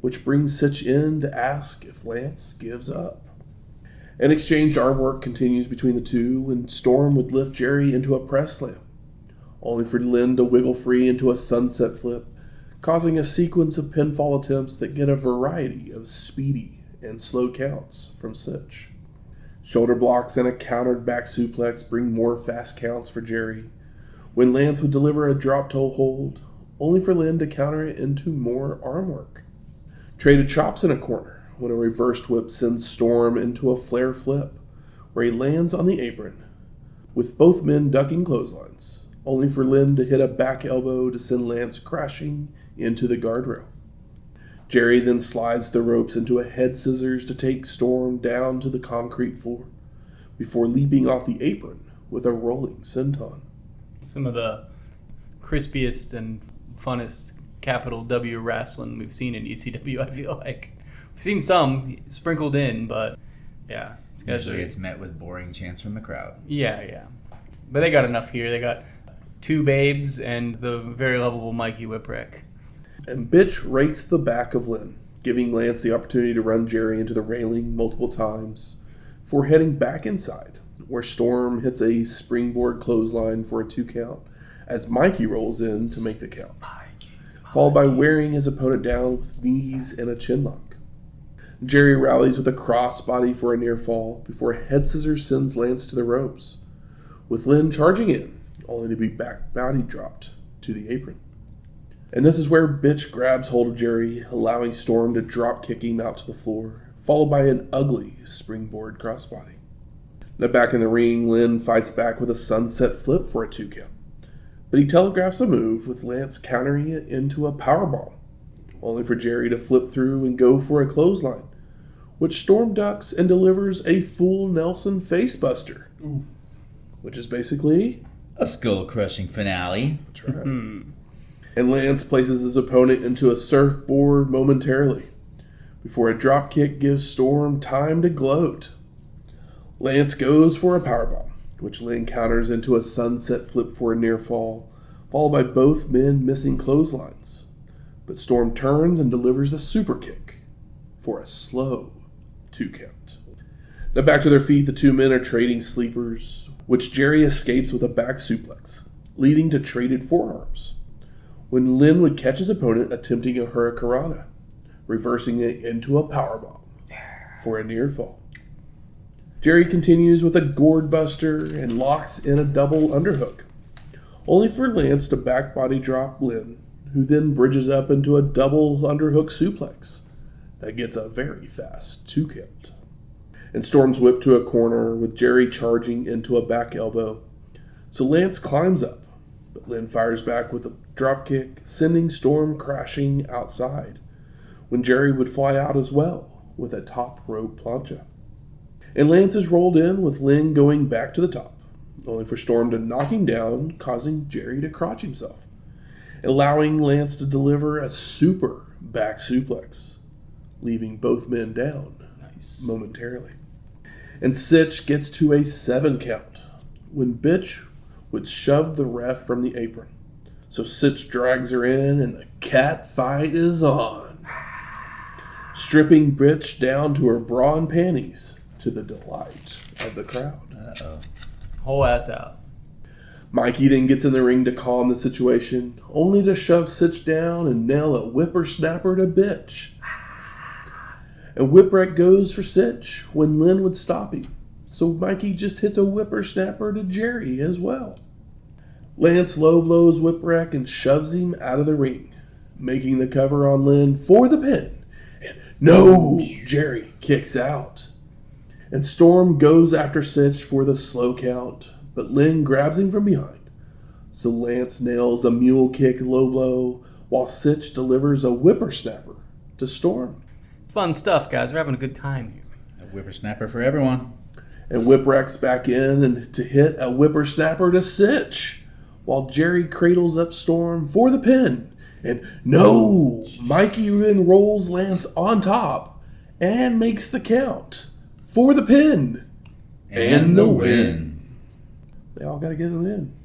which brings Sytch in to ask if Lance gives up. An exchanged arm work continues between the two, and Storm would lift Jerry into a press slam, only for Lynn to wiggle free into a sunset flip, causing a sequence of pinfall attempts that get a variety of speedy and slow counts from Sytch. Shoulder blocks and a countered back suplex bring more fast counts for Jerry, when Lance would deliver a drop toe hold, only for Lynn to counter it into more arm work. Traded chops in a corner, when a reversed whip sends Storm into a flare flip, where he lands on the apron, with both men ducking clotheslines, only for Lynn to hit a back elbow to send Lance crashing into the guardrail. Jerry then slides the ropes into a head scissors to take Storm down to the concrete floor, before leaping off the apron with a rolling senton.
Some of the crispiest and funnest capital W wrestling we've seen in ECW, I feel like. We've seen some sprinkled in, but yeah.
Usually it's met with boring chants from the crowd.
Yeah. But they got enough here. They got two babes and the very lovable Mikey Whipwreck.
And Bytch rakes the back of Lynn, giving Lance the opportunity to run Jerry into the railing multiple times, before heading back inside, where Storm hits a springboard clothesline for a 2 count, as Mikey rolls in to make the count, followed by wearing his opponent down with knees and a chin lock. Jerry rallies with a crossbody for a near fall before head scissors sends Lance to the ropes, with Lynn charging in, only to be back body dropped to the apron. And this is where Bytch grabs hold of Jerry, allowing Storm to drop kick him out to the floor, followed by an ugly springboard crossbody. Now back in the ring, Lynn fights back with a sunset flip for a 2 count, but he telegraphs a move with Lance countering it into a powerbomb, only for Jerry to flip through and go for a clothesline, which Storm ducks and delivers a full Nelson facebuster, which is basically
a skull-crushing finale.
That's right. And Lance places his opponent into a surfboard momentarily, before a dropkick gives Storm time to gloat. Lance goes for a powerbomb, which Lynn counters into a sunset flip for a near fall, followed by both men missing clotheslines. But Storm turns and delivers a super kick for a slow 2 count. Now back to their feet, the two men are trading sleepers, which Jerry escapes with a back suplex, leading to traded forearms, when Lynn would catch his opponent attempting a hurricanrana, reversing it into a powerbomb for a near fall. Jerry continues with a gourd buster and locks in a double underhook, only for Lance to back body drop Lynn, who then bridges up into a double underhook suplex that gets a very fast 2 count. And Storm's whipped to a corner with Jerry charging into a back elbow. So Lance climbs up, but Lynn fires back with a dropkick, sending Storm crashing outside, when Jerry would fly out as well with a top rope plancha. And Lance is rolled in with Lynn going back to the top, only for Storm to knock him down, causing Jerry to crotch himself, allowing Lance to deliver a super back suplex, leaving both men down momentarily. And Sytch gets to a 7 count when Bytch would shove the ref from the apron. So Sytch drags her in and the cat fight is on, stripping Bytch down to her bra and panties to the delight of the crowd.
Uh-oh.
Whole ass out.
Mikey then gets in the ring to calm the situation, only to shove Sytch down and nail a whippersnapper to Bytch. And Whipwreck goes for Sytch when Lynn would stop him, so Mikey just hits a whippersnapper to Jerry as well. Lance low blows Whipwreck and shoves him out of the ring, making the cover on Lynn for the pin. And no! Jerry kicks out. And Storm goes after Sytch for the slow count, but Lynn grabs him from behind. So Lance nails a mule kick low blow, while Sytch delivers a whippersnapper to Storm.
Fun stuff, guys. We're having a good time here.
A whippersnapper for everyone.
And Whipwreck's back in and to hit a whippersnapper to Sytch, while Jerry cradles up Storm for the pin. And no! Mikey then rolls Lance on top and makes the count for the pin. And the win. They all got to get it in.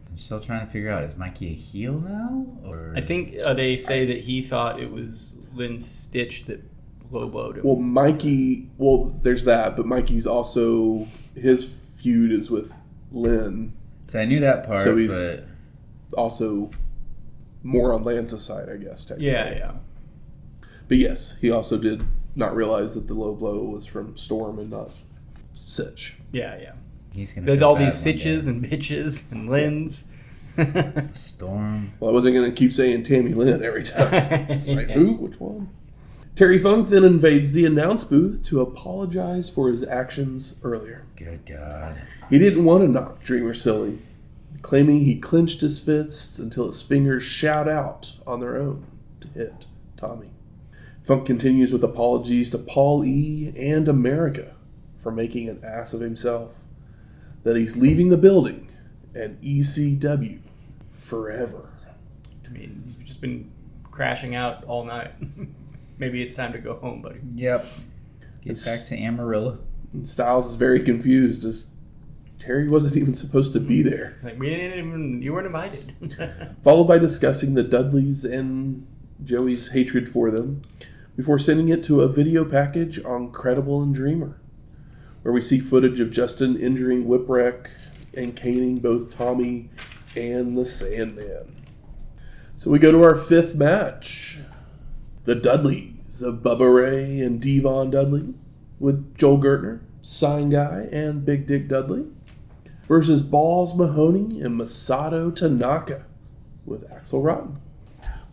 I'm still trying to figure out, is Mikey a heel now? Or
I think they say that he thought it was Lynn's stitch that low blowed him.
Well, there's that, but Mikey's also, his feud is with Lynn.
So I knew that part,
So he's
but
also more on Lance's side, I guess, technically.
Yeah.
But yes, he also did not realize that the low blow was from Storm and not Sytch.
Yeah.
he's going
There's
to
all these Sytches and bitches and Lyns.
Storm.
Well, I wasn't going to keep saying Tammy Lynn every time. Like, who? Which one? Terry Funk then invades the announce booth to apologize for his actions earlier.
Good God.
He didn't want to knock Dreamer silly, claiming he clenched his fists until his fingers shout out on their own to hit Tommy. Funk continues with apologies to Paul E. and America for making an ass of himself, that he's leaving the building and ECW forever.
I mean, he's just been crashing out all night. Maybe it's time to go home, buddy.
Yep. Get back to Amarillo.
And Styles is very confused as Terry wasn't even supposed to be there.
It's like, you weren't invited.
Followed by discussing the Dudleys and Joey's hatred for them, before sending it to a video package on Credible and Dreamer, where we see footage of Justin injuring Whipwreck and caning both Tommy and the Sandman. So we go to our fifth match. The Dudleys of Bubba Ray and Devon Dudley, with Joel Gertner, Sign Guy, and Big Dick Dudley, versus Balls Mahoney and Masato Tanaka, with Axel Rotten,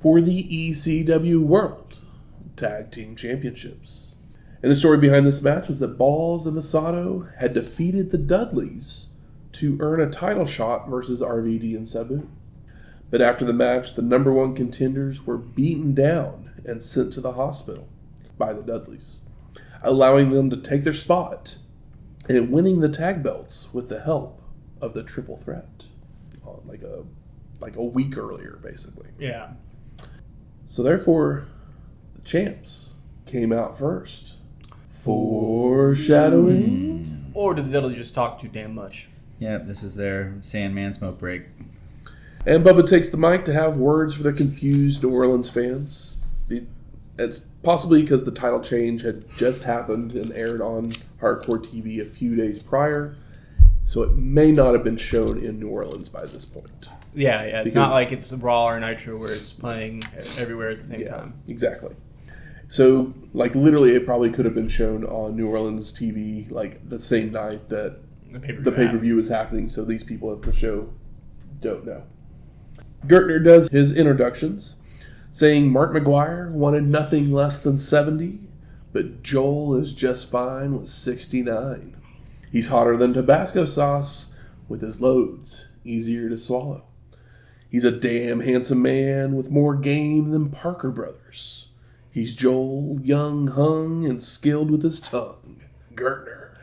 for the ECW World Tag Team Championships. And the story behind this match was that Balls and Masato had defeated the Dudleys to earn a title shot versus RVD and Sabu. But after the match, the number one contenders were beaten down and sent to the hospital by the Dudleys, allowing them to take their spot and winning the tag belts with the help of the Triple Threat, like a week earlier, basically.
Yeah.
So therefore, the champs came out first. Foreshadowing.
Or did the Dudleys just talk too damn much?
Yep, this is their Sandman smoke break.
And Bubba takes the mic to have words for the confused New Orleans fans. It's possibly because the title change had just happened and aired on Hardcore TV a few days prior, so it may not have been shown in New Orleans by this point.
Yeah. It's not like it's Raw or Nitro where it's playing everywhere at the same time.
Exactly. So, like, literally, it probably could have been shown on New Orleans TV, like, the same night that the pay-per-view is happening, so these people at the show don't know. Gertner does his introductions, saying Mark McGuire wanted nothing less than 70, but Joel is just fine with 69. He's hotter than Tabasco sauce with his loads, easier to swallow. He's a damn handsome man with more game than Parker Brothers. He's Joel, young, hung, and skilled with his tongue. Gertner.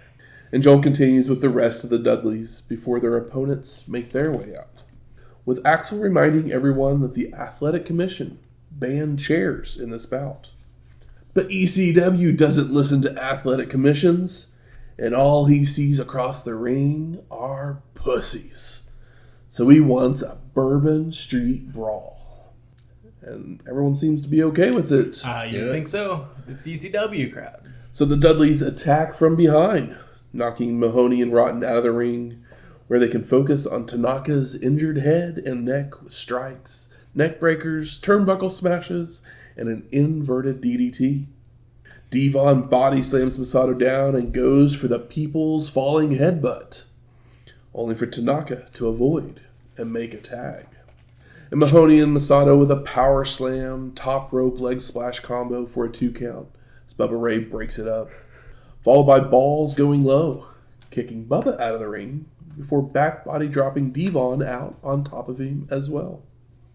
And Joel continues with the rest of the Dudleys before their opponents make their way out, with Axel reminding everyone that the Athletic Commission banned chairs in this bout. But ECW doesn't listen to athletic commissions, and all he sees across the ring are pussies. So he wants a Bourbon Street brawl. And everyone seems to be okay with it.
You think so? The CCW crowd.
So the Dudleys attack from behind, knocking Mahoney and Rotten out of the ring, where they can focus on Tanaka's injured head and neck with strikes, neck breakers, turnbuckle smashes, and an inverted DDT. Devon body slams Masato down and goes for the people's falling headbutt, only for Tanaka to avoid and make a tag. And Mahoney and Masato with a power slam, top rope leg splash combo for a 2 count as Bubba Ray breaks it up, followed by balls going low, kicking Bubba out of the ring before back body dropping Devon out on top of him as well.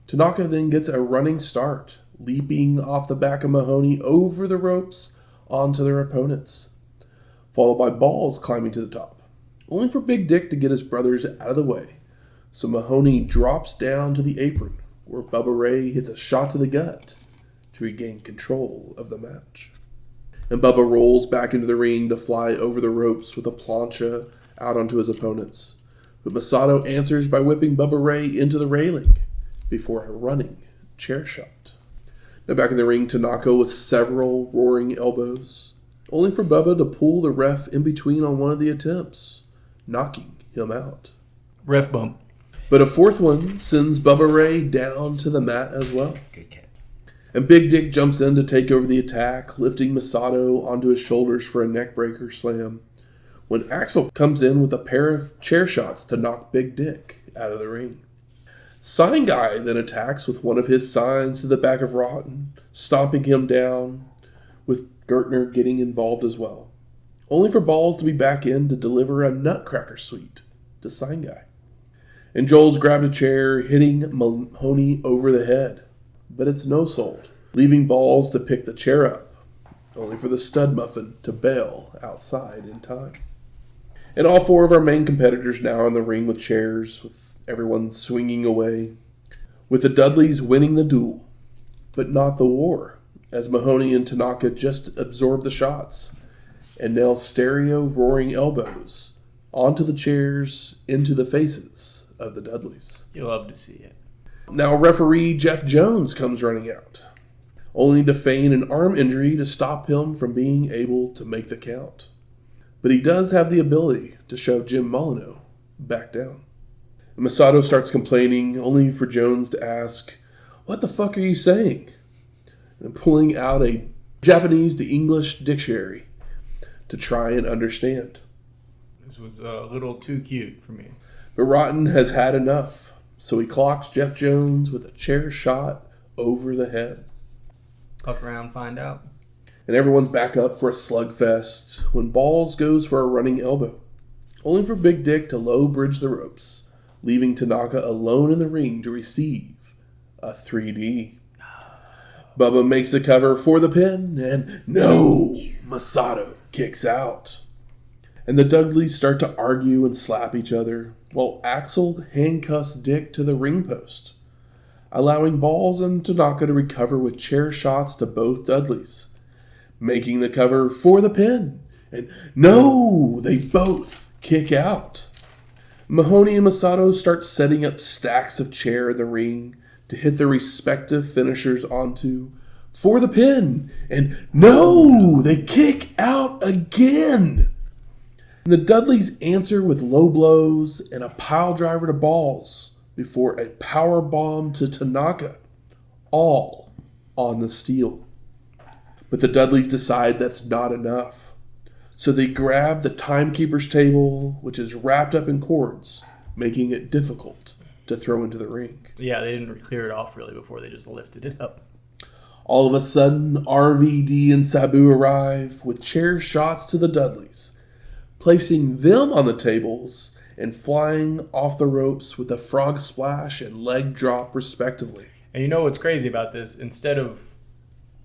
Tanaka then gets a running start, leaping off the back of Mahoney over the ropes onto their opponents, followed by balls climbing to the top, only for Big Dick to get his brothers out of the way. So Mahoney drops down to the apron, where Bubba Ray hits a shot to the gut to regain control of the match. And Bubba rolls back into the ring to fly over the ropes with a plancha out onto his opponents. But Masato answers by whipping Bubba Ray into the railing before a running chair shot. Now back in the ring, Tanaka with several roaring elbows, only for Bubba to pull the ref in between on one of the attempts, knocking him out.
Ref bump.
But a fourth one sends Bubba Ray down to the mat as well.
Good cat.
And Big Dick jumps in to take over the attack, lifting Masato onto his shoulders for a neckbreaker slam, when Axel comes in with a pair of chair shots to knock Big Dick out of the ring. Sign Guy then attacks with one of his signs to the back of Rotten, stomping him down, with Gertner getting involved as well, only for Balls to be back in to deliver a nutcracker sweet to Sign Guy. And Joel's grabbed a chair, hitting Mahoney over the head. But it's no-sold, leaving Balls to pick the chair up, only for the stud muffin to bail outside in time. And all 4 of our main competitors now in the ring with chairs, with everyone swinging away, with the Dudleys winning the duel, but not the war, as Mahoney and Tanaka just absorb the shots and nail stereo roaring elbows onto the chairs into the faces of the Dudleys.
You love to see it.
Now referee Jeff Jones comes running out, only to feign an arm injury to stop him from being able to make the count. But he does have the ability to shove Jim Molyneux back down. And Masato starts complaining, only for Jones to ask, "What the fuck are you saying?" And pulling out a Japanese to English dictionary to try and understand.
This was a little too cute for me.
But Rotten has had enough, so he clocks Jeff Jones with a chair shot over the head.
Fuck around, find out.
And everyone's back up for a slugfest when Balls goes for a running elbow, only for Big Dick to low bridge the ropes, leaving Tanaka alone in the ring to receive a 3D. Bubba makes the cover for the pin, and no! Masato kicks out. And the Dudleys start to argue and slap each other, while Axel handcuffs Dick to the ring post, allowing Balls and Tanaka to recover with chair shots to both Dudleys, making the cover for the pin. And no! They both kick out. Mahoney and Masato start setting up stacks of chair in the ring to hit their respective finishers onto for the pin. And no! They kick out again! And the Dudleys answer with low blows and a pile driver to Balls before a power bomb to Tanaka, all on the steel. But the Dudleys decide that's not enough. So they grab the timekeeper's table, which is wrapped up in cords, making it difficult to throw into the ring.
Yeah, they didn't clear it off really before they just lifted it up.
All of a sudden, RVD and Sabu arrive with chair shots to the Dudleys, placing them on the tables and flying off the ropes with a frog splash and leg drop respectively.
And you know what's crazy about this? Instead of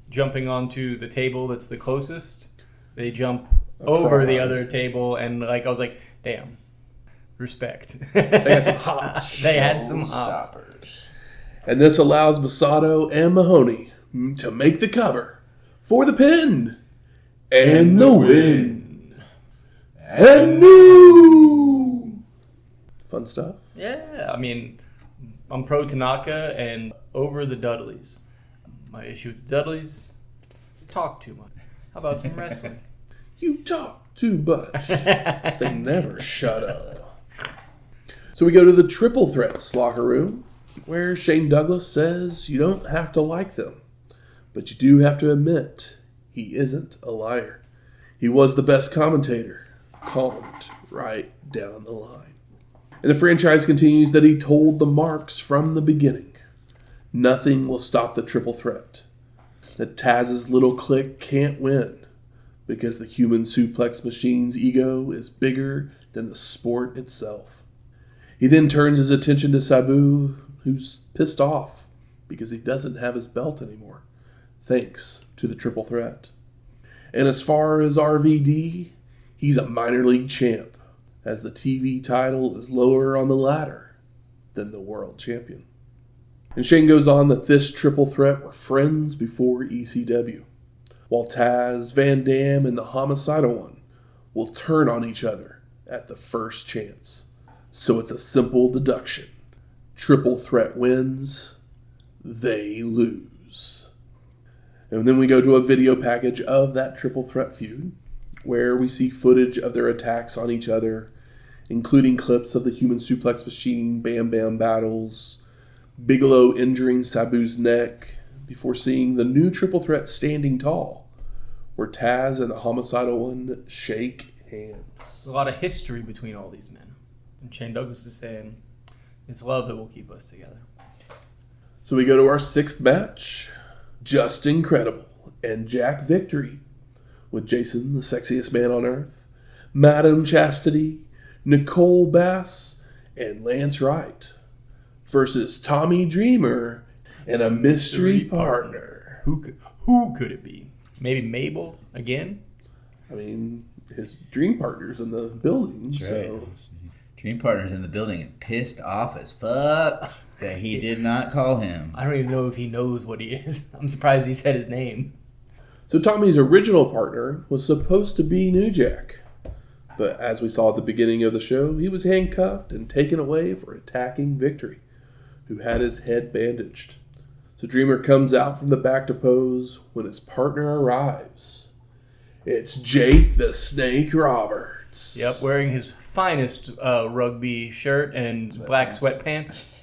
jumping onto the table that's the closest, they jump over the other table, and like I was like, damn, respect.
They had some hops.
They had some hops.
Stoppers.
And this allows Masato and Mahoney to make the cover for the pin and the win. And new. Fun stuff.
Yeah, I mean, I'm pro Tanaka and over the Dudleys. My issue with the Dudleys, talk too much. How about some wrestling?
You talk too much. They never shut up. So we go to the Triple Threats locker room, where Shane Douglas says you don't have to like them, but you do have to admit he isn't a liar. He was the best commentator, calmed right down the line. And the franchise continues that he told the marks from the beginning, nothing will stop the Triple Threat. That Taz's little clique can't win because the human suplex machine's ego is bigger than the sport itself. He then turns his attention to Sabu, who's pissed off because he doesn't have his belt anymore, thanks to the Triple Threat. And as far as RVD, he's a minor league champ, as the TV title is lower on the ladder than the world champion. And Shane goes on that this Triple Threat were friends before ECW, while Taz, Van Dam, and the Homicidal One will turn on each other at the first chance. So it's a simple deduction. Triple Threat wins, they lose. And then we go to a video package of that Triple Threat feud, where we see footage of their attacks on each other, including clips of the human suplex machine, Bam Bam battles, Bigelow injuring Sabu's neck, before seeing the new Triple Threat standing tall, where Taz and the Homicidal One shake hands.
There's a lot of history between all these men. And Shane Douglas is saying, it's love that will keep us together.
So we go to our sixth match, Just Incredible and Jack Victory, with Jason, the sexiest man on earth, Madam Chastity, Nicole Bass, and Lance Wright, versus Tommy Dreamer and a mystery partner.
Who could it be? Maybe Mabel again?
I mean, his dream partner's in the building,
That's
so...
right. Dream partner's in the building and pissed off as fuck that he did not call him.
I don't even know if he knows what he is. I'm surprised he said his name.
So Tommy's original partner was supposed to be New Jack, but as we saw at the beginning of the show, he was handcuffed and taken away for attacking Victory, who had his head bandaged. So Dreamer comes out from the back to pose when his partner arrives. It's Jake the Snake Roberts.
Yep, wearing his finest rugby shirt and black sweatpants.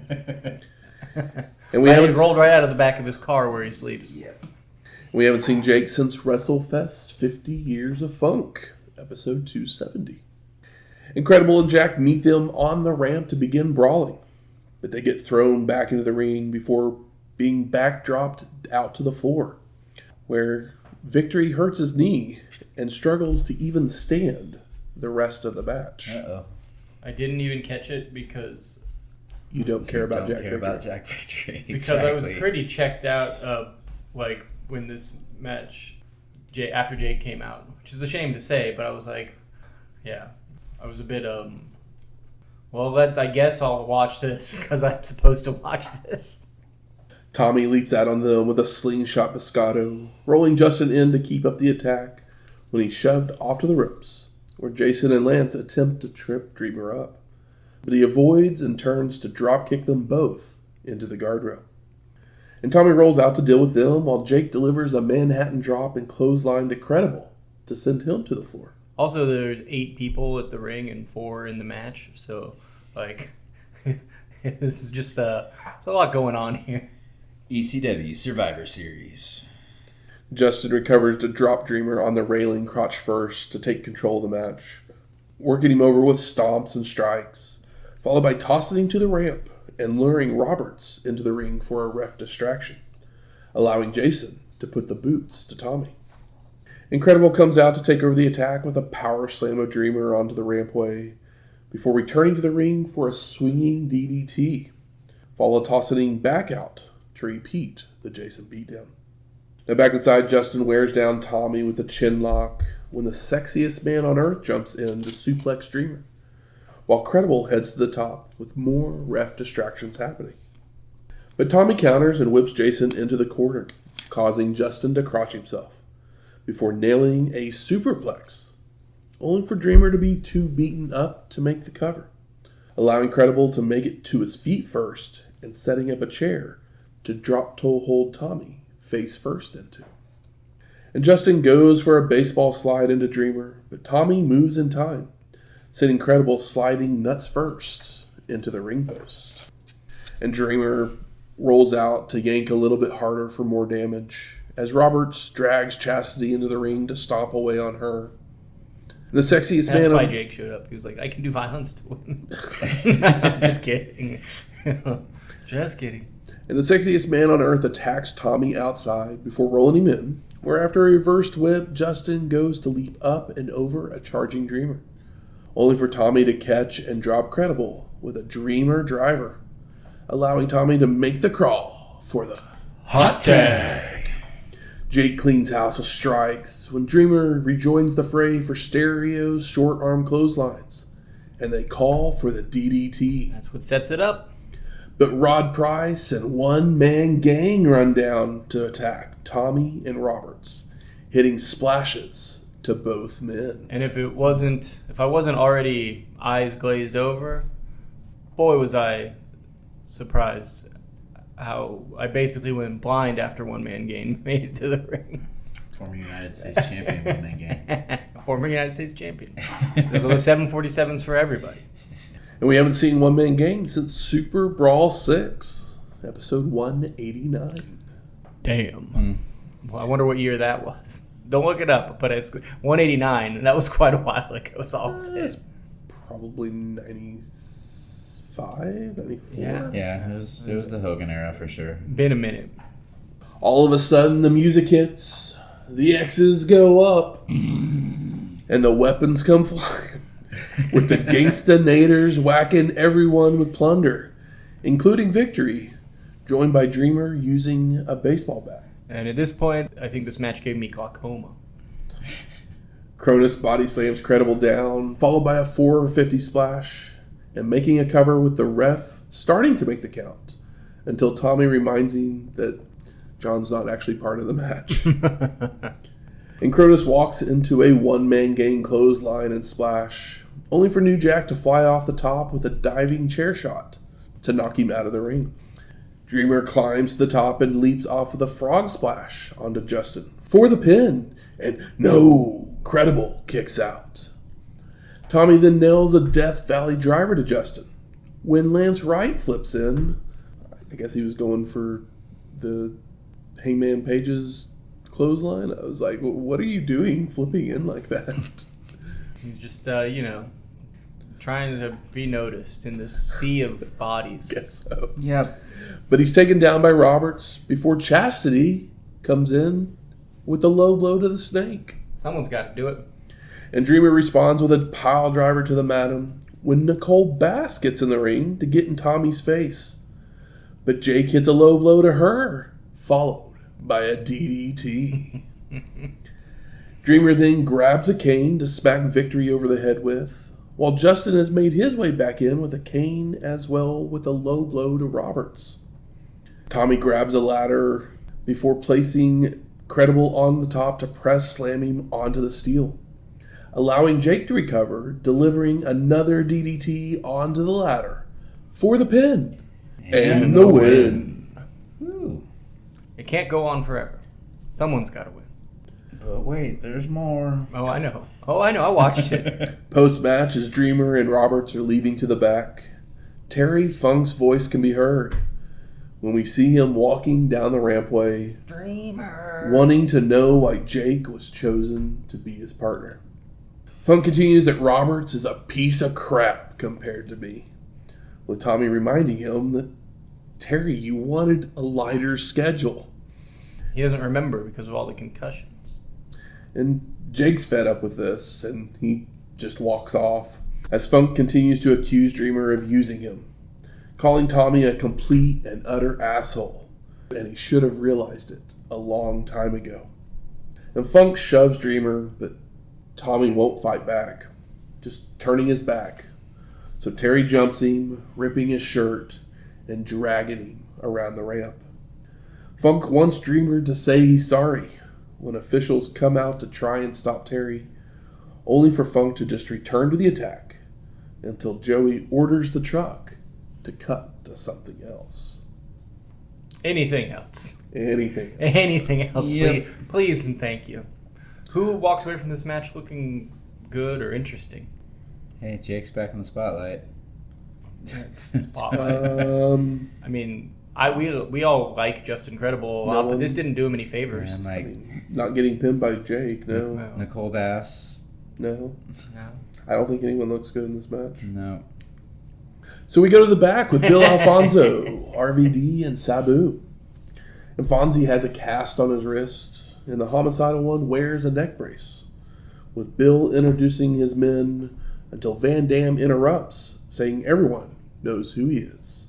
And we
He
haven't
rolled right out of the back of his car where he sleeps.
Yeah.
We haven't seen Jake since WrestleFest 50 Years of Funk, episode 270. Incredible and Jack meet them on the ramp to begin brawling, but they get thrown back into the ring before being backdropped out to the floor, where Victory hurts his knee and struggles to even stand the rest of the match.
Uh-oh.
I didn't even catch it because
You don't care about Jack Victory.
about Jack Victory.
because I was pretty checked out like when this match after Jake came out, which is a shame to say, but I was like, yeah, I was a bit well, I guess I'll watch this because I'm supposed to watch this.
Tommy leaps out on them with a slingshot Moscato, rolling Justin in to keep up the attack when he's shoved off to the ropes, where Jason and Lance attempt to trip Dreamer up. But he avoids and turns to dropkick them both into the guardrail. And Tommy rolls out to deal with them while Jake delivers a Manhattan drop and clothesline to Credible to send him to the floor.
Also, there's 8 people at the ring and 4 in the match, so like this is just it's a lot going on here.
ECW Survivor Series.
Justin recovers to drop Dreamer on the railing crotch first to take control of the match, working him over with stomps and strikes, followed by tossing him to the ramp and luring Roberts into the ring for a ref distraction, allowing Jason to put the boots to Tommy. Incredible comes out to take over the attack with a power slam of Dreamer onto the rampway before returning to the ring for a swinging DDT, followed tossing him back out to repeat the Jason beatdown. Now back inside, Justin wears down Tommy with a chin lock when the sexiest man on earth jumps in to suplex Dreamer, while Credible heads to the top with more ref distractions happening. But Tommy counters and whips Jason into the corner, causing Justin to crotch himself, before nailing a superplex, only for Dreamer to be too beaten up to make the cover, allowing Credible to make it to his feet first and setting up a chair to drop toe hold Tommy face first into. And Justin goes for a baseball slide into Dreamer, but Tommy moves in time, sending Credible sliding nuts first into the ring post. And Dreamer rolls out to yank a little bit harder for more damage, as Roberts drags Chastity into the ring to stomp away on her. The sexiest man...
That's why Jake showed up. He was like, I can do violence to him. Just kidding. Just kidding.
And the sexiest man on earth attacks Tommy outside before rolling him in, where after a reversed whip, Justin goes to leap up and over a charging Dreamer, only for Tommy to catch and drop Credible with a Dreamer driver, allowing Tommy to make the crawl for the hot tag. Jake cleans house with strikes when Dreamer rejoins the fray for Stereo's short arm clotheslines, and they call for the DDT.
That's what sets it up.
But Rod Price and one-man gang run down to attack Tommy and Roberts, hitting splashes to both men.
And if I wasn't already eyes glazed over, boy was I surprised how I basically went blind after one-man gang made it to the ring.
Former United States champion one-man gang.
Former United States champion. So the 747s for everybody.
And we haven't seen One Man Gang since Super Brawl 6, episode 189.
Damn. Well, I wonder what year that was. Don't look it up, but it's 189, and that was quite a while ago. It's all I'm saying.
It's probably 95, 94.
Yeah, it was the Hogan era for sure.
Been a minute.
All of a sudden, the music hits, the X's go up, and the weapons come flying. With the Gangsta-nators whacking everyone with plunder, including Victory, joined by Dreamer using a baseball bat.
And at this point, I think this match gave me glaucoma.
Cronus body slams Credible down, followed by a 450 splash, and making a cover with the ref starting to make the count, until Tommy reminds him that John's not actually part of the match. And Cronus walks into a one-man gang clothesline and splash, only for New Jack to fly off the top with a diving chair shot to knock him out of the ring. Dreamer climbs to the top and leaps off with a frog splash onto Justin for the pin, and no, Credible kicks out. Tommy then nails a Death Valley driver to Justin when Lance Wright flips in. I guess he was going for the Hangman Page's clothesline. I was like, what are you doing flipping in like that?
He's just, trying to be noticed in this sea of bodies.
Guess so.
Yep.
But he's taken down by Roberts before Chastity comes in with a low blow to the snake.
Someone's got to do it.
And Dreamer responds with a pile driver to the madam when Nicole Bass gets in the ring to get in Tommy's face. But Jake hits a low blow to her, followed by a DDT. Dreamer then grabs a cane to smack Victory over the head with, while Justin has made his way back in with a cane as well with a low blow to Roberts. Tommy grabs a ladder before placing Credible on the top to press slam him onto the steel, allowing Jake to recover, delivering another DDT onto the ladder for the pin and the win.
Ooh.
It can't go on forever. Someone's got to win.
But wait, there's more.
Oh, I know. I watched it.
Post-match, as Dreamer and Roberts are leaving to the back, Terry Funk's voice can be heard, when we see him walking down the rampway,
Dreamer,
wanting to know why Jake was chosen to be his partner. Funk continues that Roberts is a piece of crap compared to me, with Tommy reminding him that, Terry, you wanted a lighter schedule.
He doesn't remember because of all the concussions.
And Jake's fed up with this, and he just walks off, as Funk continues to accuse Dreamer of using him, calling Tommy a complete and utter asshole, and he should have realized it a long time ago. And Funk shoves Dreamer, but Tommy won't fight back, just turning his back. So Terry jumps him, ripping his shirt, and dragging him around the ramp. Funk wants Dreamer to say he's sorry when officials come out to try and stop Terry, only for Funk to just return to the attack until Joey orders the truck to cut to something else.
Anything else.
Anything.
Anything else,
Yep.
please and thank you. Who walks away from this match looking good or interesting?
Hey, Jake's back in the spotlight.
It's spotlight. I mean, we all like Just Incredible a lot, but this didn't do him any favors.
And like
Not getting pinned by Jake, no.
No.
Nicole Bass,
No.
No.
I don't think anyone looks good in this match.
no.
So we go to the back with Bill Alfonso, RVD, and Sabu. And Fonzie has a cast on his wrist, and the homicidal one wears a neck brace, with Bill introducing his men until Van Dam interrupts, saying everyone knows who he is.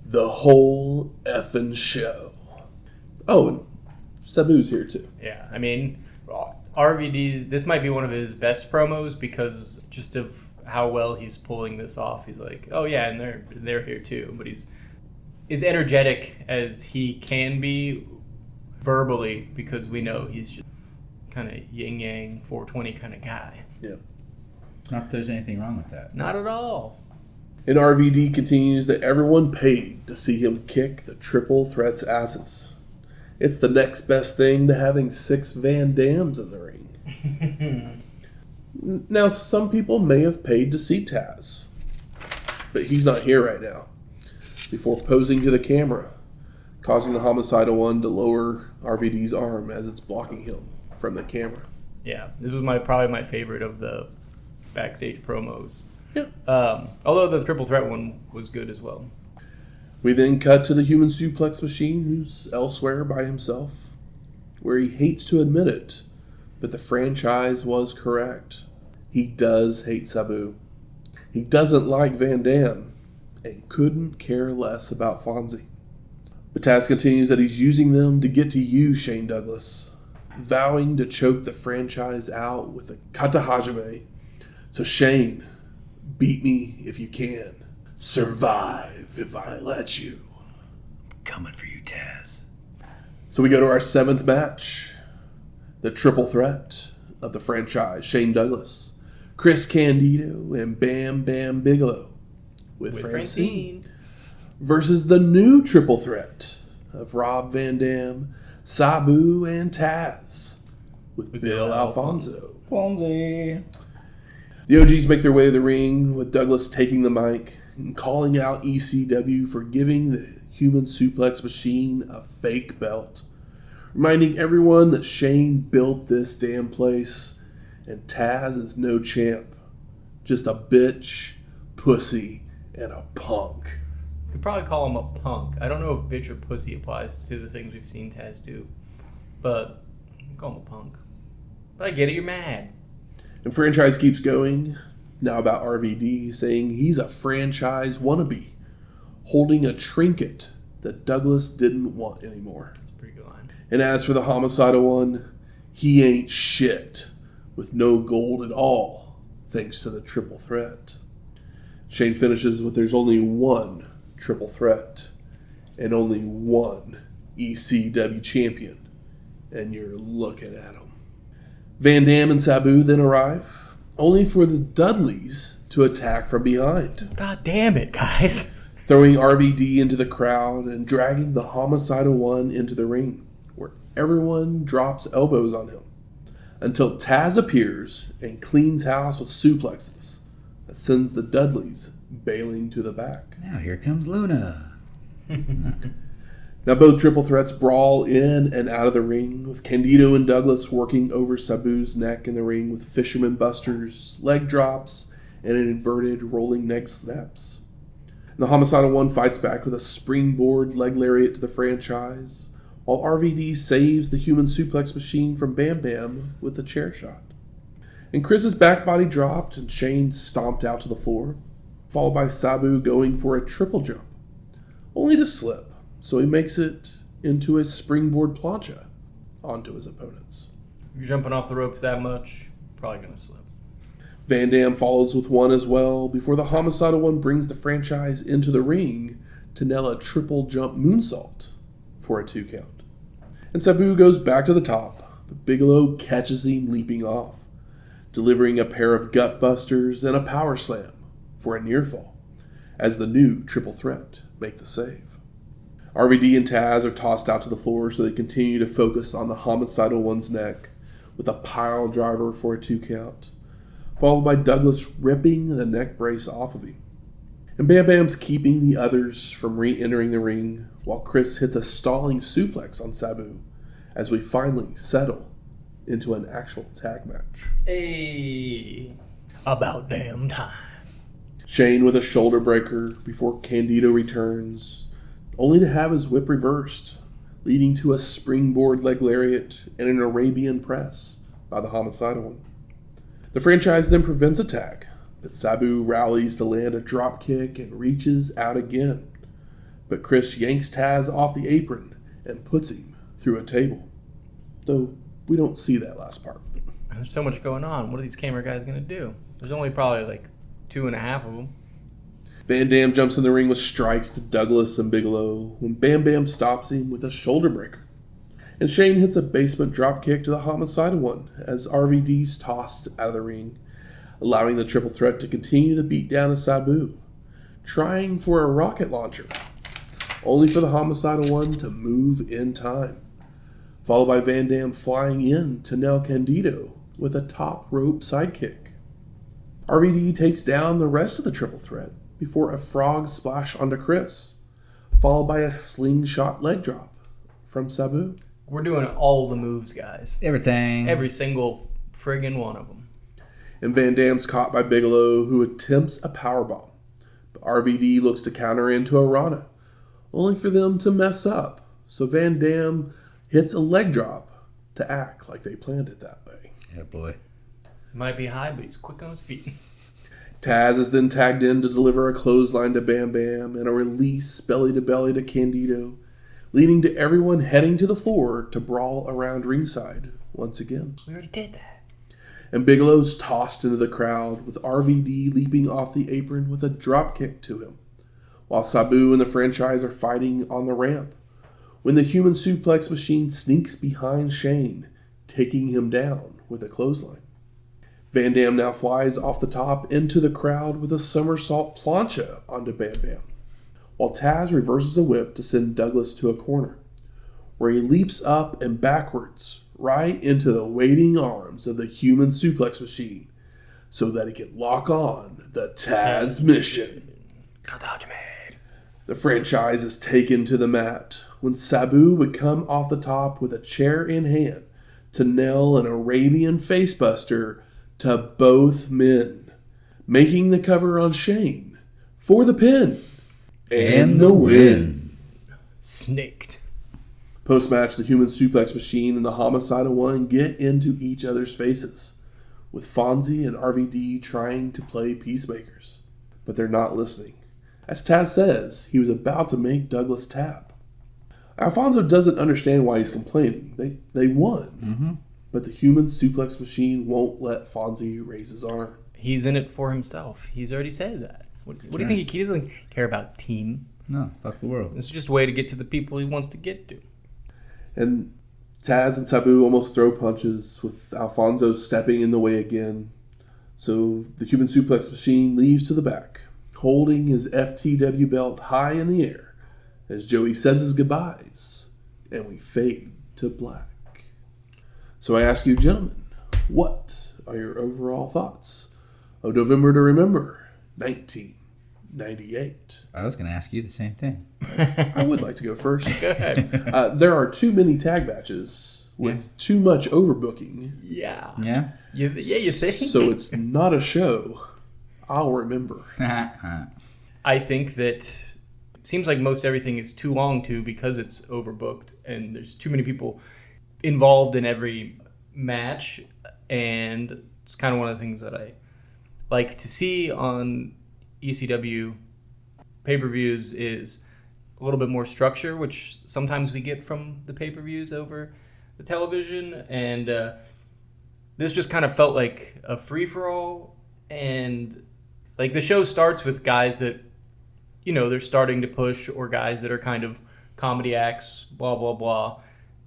The whole effing show. Oh, and Sabu's here too.
Yeah, I mean, RVD's, this might be one of his best promos because just of how well he's pulling this off. He's like, oh yeah, and they're here too. But he's as energetic as he can be verbally because we know he's just kind of yin-yang 420 kind of guy.
Yeah.
Not that there's anything wrong with that.
Not at all.
And RVD continues that everyone paid to see him kick the Triple Threat's asses. It's the next best thing to having 6 Van Dams in the ring. Now, some people may have paid to see Taz, but he's not here right now. Before posing to the camera, causing the homicidal one to lower RVD's arm as it's blocking him from the camera.
Yeah, this was probably my favorite of the backstage promos.
Yeah.
Although the Triple Threat one was good as well.
We then cut to the human suplex machine, who's elsewhere by himself, where he hates to admit it, but the franchise was correct. He does hate Sabu. He doesn't like Van Dam, and couldn't care less about Fonzie. But Taz continues that he's using them to get to you, Shane Douglas, vowing to choke the franchise out with a kata hajime. So Shane, beat me if you can. Survive if I let you.
Coming for you, Taz.
So we go to our 7th match. The triple threat of the franchise. Shane Douglas, Chris Candido, and Bam Bam Bigelow. With Francine. Versus the new triple threat of Rob Van Dam, Sabu, and Taz. With Bill Alfonso.
Fonzie.
The OGs make their way to the ring, with Douglas taking the mic and calling out ECW for giving the human suplex machine a fake belt, reminding everyone that Shane built this damn place and Taz is no champ, just a bitch, pussy, and a punk.
You could probably call him a punk. I don't know if bitch or pussy applies to the things we've seen Taz do, but call him a punk. But I get it, you're mad.
And franchise keeps going, now about RVD, saying he's a franchise wannabe, holding a trinket that Douglas didn't want anymore.
That's a pretty good line.
And as for the homicidal one, he ain't shit, with no gold at all, thanks to the triple threat. Shane finishes with there's only one triple threat, and only one ECW champion, and you're looking at him. Van Dam and Sabu then arrive, only for the Dudleys to attack from behind,
God damn it, guys.
throwing RVD into the crowd and dragging the homicidal one into the ring, where everyone drops elbows on him, until Taz appears and cleans house with suplexes that sends the Dudleys bailing to the back.
Now here comes Luna.
Now both triple threats brawl in and out of the ring, with Candido and Douglas working over Sabu's neck in the ring with fisherman busters, leg drops, and inverted rolling neck snaps. And the Homicidal One fights back with a springboard leg lariat to the franchise, while RVD saves the human suplex machine from Bam Bam with a chair shot. And Chris's back body dropped and Shane stomped out to the floor, followed by Sabu going for a triple jump, only to slip. So he makes it into a springboard plancha onto his opponents.
If you're jumping off the ropes that much, probably going to slip.
Van Dam follows with one as well before the Homicidal One brings the franchise into the ring to nail a triple jump moonsault for a 2 count. And Sabu goes back to the top, but Bigelow catches him leaping off, delivering a pair of gut busters and a power slam for a near fall as the new triple threat make the save. RVD and Taz are tossed out to the floor so they continue to focus on the Homicidal One's neck with a pile driver for a 2 count, followed by Douglas ripping the neck brace off of him. And Bam Bam's keeping the others from re-entering the ring while Chris hits a stalling suplex on Sabu as we finally settle into an actual tag match.
Hey, about damn time.
Shane with a shoulder breaker before Candido returns, only to have his whip reversed, leading to a springboard leg lariat and an Arabian press by the Homicidal One. The franchise then prevents a tag, but Sabu rallies to land a drop kick and reaches out again. But Chris yanks Taz off the apron and puts him through a table. Though we don't see that last part.
There's so much going on. What are these camera guys going to do? There's only probably like 2.5 of them.
Van Dam jumps in the ring with strikes to Douglas and Bigelow when Bam Bam stops him with a shoulder breaker. And Shane hits a basement dropkick to the Homicidal One as RVD's tossed out of the ring, allowing the triple threat to continue the beatdown of Sabu, trying for a rocket launcher, only for the Homicidal One to move in time, followed by Van Dam flying in to nail Candido with a top rope sidekick. RVD takes down the rest of the triple threat before a frog splash onto Chris, followed by a slingshot leg drop from Sabu.
We're doing all the moves, guys.
Everything.
Every single friggin' one of them.
And Van Dam's caught by Bigelow, who attempts a powerbomb. But RVD looks to counter into a Rana, only for them to mess up. So Van Dam hits a leg drop to act like they planned it that way.
Yeah, boy.
He might be high, but he's quick on his feet.
Taz is then tagged in to deliver a clothesline to Bam Bam and a release belly-to-belly to Candido, leading to everyone heading to the floor to brawl around ringside once again.
We already did that.
And Bigelow's tossed into the crowd with RVD leaping off the apron with a dropkick to him, while Sabu and the franchise are fighting on the ramp when the human suplex machine sneaks behind Shane, taking him down with a clothesline. Van Dam now flies off the top into the crowd with a somersault plancha onto Bam Bam, while Taz reverses a whip to send Douglas to a corner, where he leaps up and backwards right into the waiting arms of the human suplex machine so that he can lock on the Taz mission.
Can't touch me.
The franchise is taken to the mat when Sabu would come off the top with a chair in hand to nail an Arabian facebuster to both men, making the cover on Shane for the pin and the win.
Snaked.
Post-match, the human suplex machine and the Homicidal One get into each other's faces, with Fonzie and RVD trying to play peacemakers. But they're not listening. As Taz says, he was about to make Douglas tap. Alfonso doesn't understand why he's complaining. They won.
Mm-hmm.
But the human suplex machine won't let Fonzie raise his arm.
He's in it for himself. He's already said that. What do you think? He doesn't care about team.
No, fuck the world.
It's just a way to get to the people he wants to get to.
And Taz and Sabu almost throw punches, with Alfonso stepping in the way again. So the human suplex machine leaves to the back, holding his FTW belt high in the air as Joey says his goodbyes, and we fade to black. So I ask you, gentlemen, what are your overall thoughts of November to Remember 19 98.
I was going to ask you the same thing.
I would like to go first.
Go ahead.
There are too many tag matches with too much overbooking.
Yeah.
Yeah?
You think?
So it's not a show I'll remember.
I think that it seems like most everything is too long too because it's overbooked and there's too many people involved in every match, and it's kind of one of the things that I like to see on ECW pay-per-views is a little bit more structure, which sometimes we get from the pay-per-views over the television, and this just kind of felt like a free-for-all, and like the show starts with guys that, you know, they're starting to push, or guys that are kind of comedy acts, blah, blah, blah.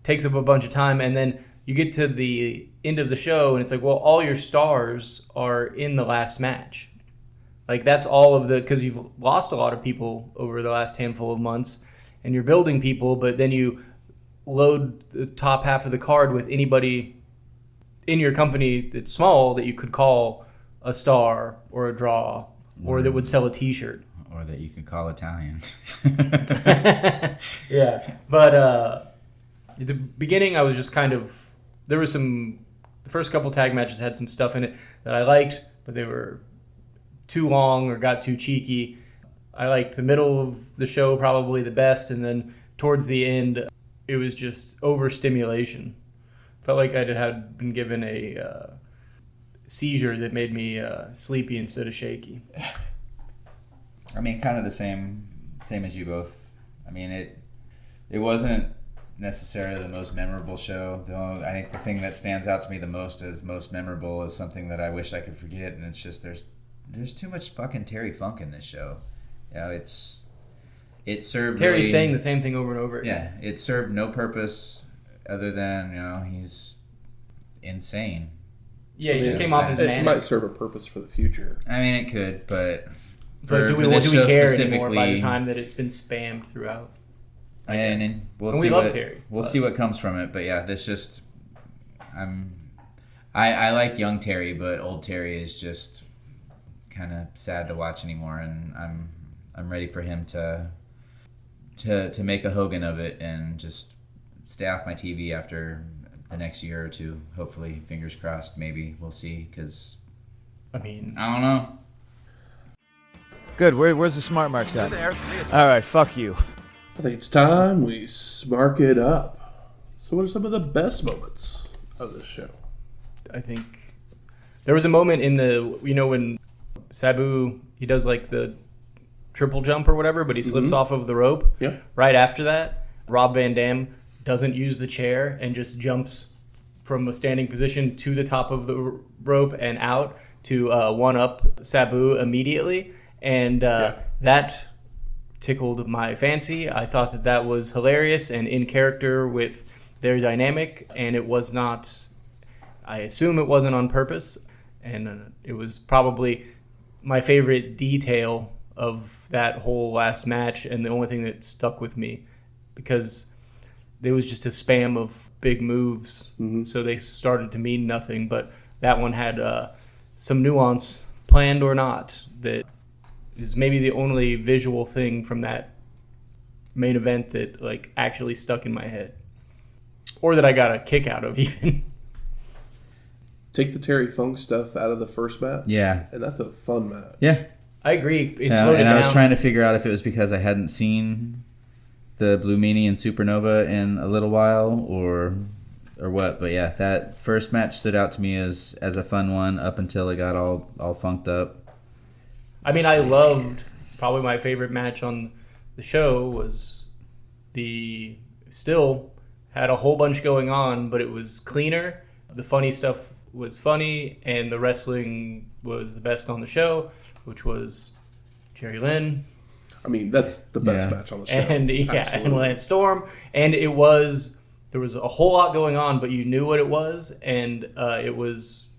Takes up a bunch of time, and then you get to the end of the show, and it's like, well, all your stars are in the last match. Like, that's all of the... Because you've lost a lot of people over the last handful of months, and you're building people, but then you load the top half of the card with anybody in your company that's small that you could call a star or a draw, or that would sell a T-shirt.
Or that you could call Italian.
Yeah. But at the beginning, I was just kind of... There was some... The first couple tag matches had some stuff in it that I liked, but they were too long or got too cheeky. I liked the middle of the show probably the best, and then towards the end, it was just overstimulation. Felt like I had been given a seizure that made me sleepy instead of shaky.
I mean, kind of the same as you both. I mean, it wasn't necessarily the most memorable show. Though I think the thing that stands out to me the most as most memorable is something that I wish I could forget, and it's just there's too much fucking Terry Funk in this show. You know, it served
Terry's
really,
saying the same thing over and over again.
Yeah, it served no purpose other than, you know, he's insane.
Yeah, he just came off his
It
manic.
might serve a purpose for the future.
I mean, it could, but
But do we care anymore by the time that it's been spammed throughout?
And we'll
and
see
we love Terry.
We'll see what comes from it. But yeah, this just I like young Terry, but old Terry is just kind of sad to watch anymore, and I'm ready for him to make a Hogan of it and just stay off my TV after the next year or two. Hopefully, fingers crossed. Maybe we'll see, because
I mean,
I don't know.
Good. Where's the smart marks at? All right. Fuck you.
I think it's time we smark it up. So what are some of the best moments of this show?
I think there was a moment in the, you know, when Sabu, he does like the triple jump or whatever, but he slips off of the rope.
Yeah.
Right after that, Rob Van Dam doesn't use the chair and just jumps from a standing position to the top of the rope and out to one-up Sabu immediately. And that tickled my fancy. I thought that was hilarious and in character with their dynamic, and it was not, I assume it wasn't on purpose, and it was probably my favorite detail of that whole last match, and the only thing that stuck with me, because there was just a spam of big moves, so they started to mean nothing, but that one had some nuance, planned or not, that is maybe the only visual thing from that main event that like actually stuck in my head, or that I got a kick out of even.
Take the Terry Funk stuff out of the first match.
Yeah.
And that's a fun match.
Yeah.
I agree. It
Yeah,
slowed it
and
down.
I was trying to figure out if it was because I hadn't seen the Blue Meanie and Supernova in a little while, or what. But yeah, that first match stood out to me as a fun one up until it got all funked up.
I mean, I loved, probably my favorite match on the show was still had a whole bunch going on, but it was cleaner. The funny stuff was funny, and the wrestling was the best on the show, which was Jerry Lynn.
I mean, that's the best match on the show.
And Lance Storm. And there was a whole lot going on, but you knew what it was, and it was...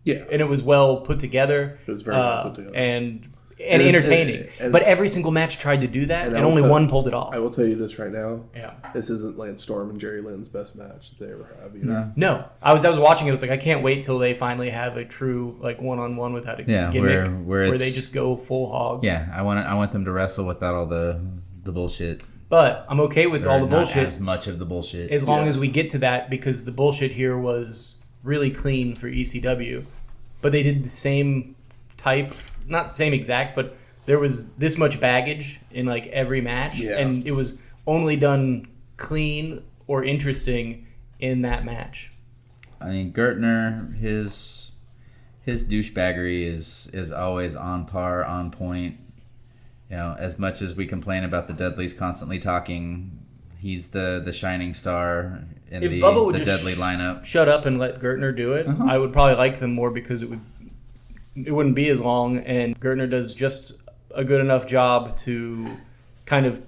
Yeah.
And it was well put together.
It was very well put together.
And and entertaining. But every single match tried to do that, and only one pulled it off.
I will tell you this right now.
Yeah.
This isn't Lance Storm and Jerry Lynn's best match that they ever have either.
No. I was watching it. I was like, I can't wait till they finally have a true like one-on-one without a gimmick where they just go full hog.
Yeah, I want them to wrestle without all the bullshit.
But I'm okay with all the bullshit.
Not as much of the bullshit.
As long as we get to that, because the bullshit here was really clean for ECW. But they did the same type, not the same exact, but there was this much baggage in like every match, and it was only done clean or interesting in that match.
I mean, Gertner, his douchebaggery is always on par, on point. You know, as much as we complain about the Dudleys constantly talking, he's the shining star in the Dudley lineup.
Shut up and let Gertner do it. I would probably like them more because it wouldn't be as long, and Gertner does just a good enough job to kind of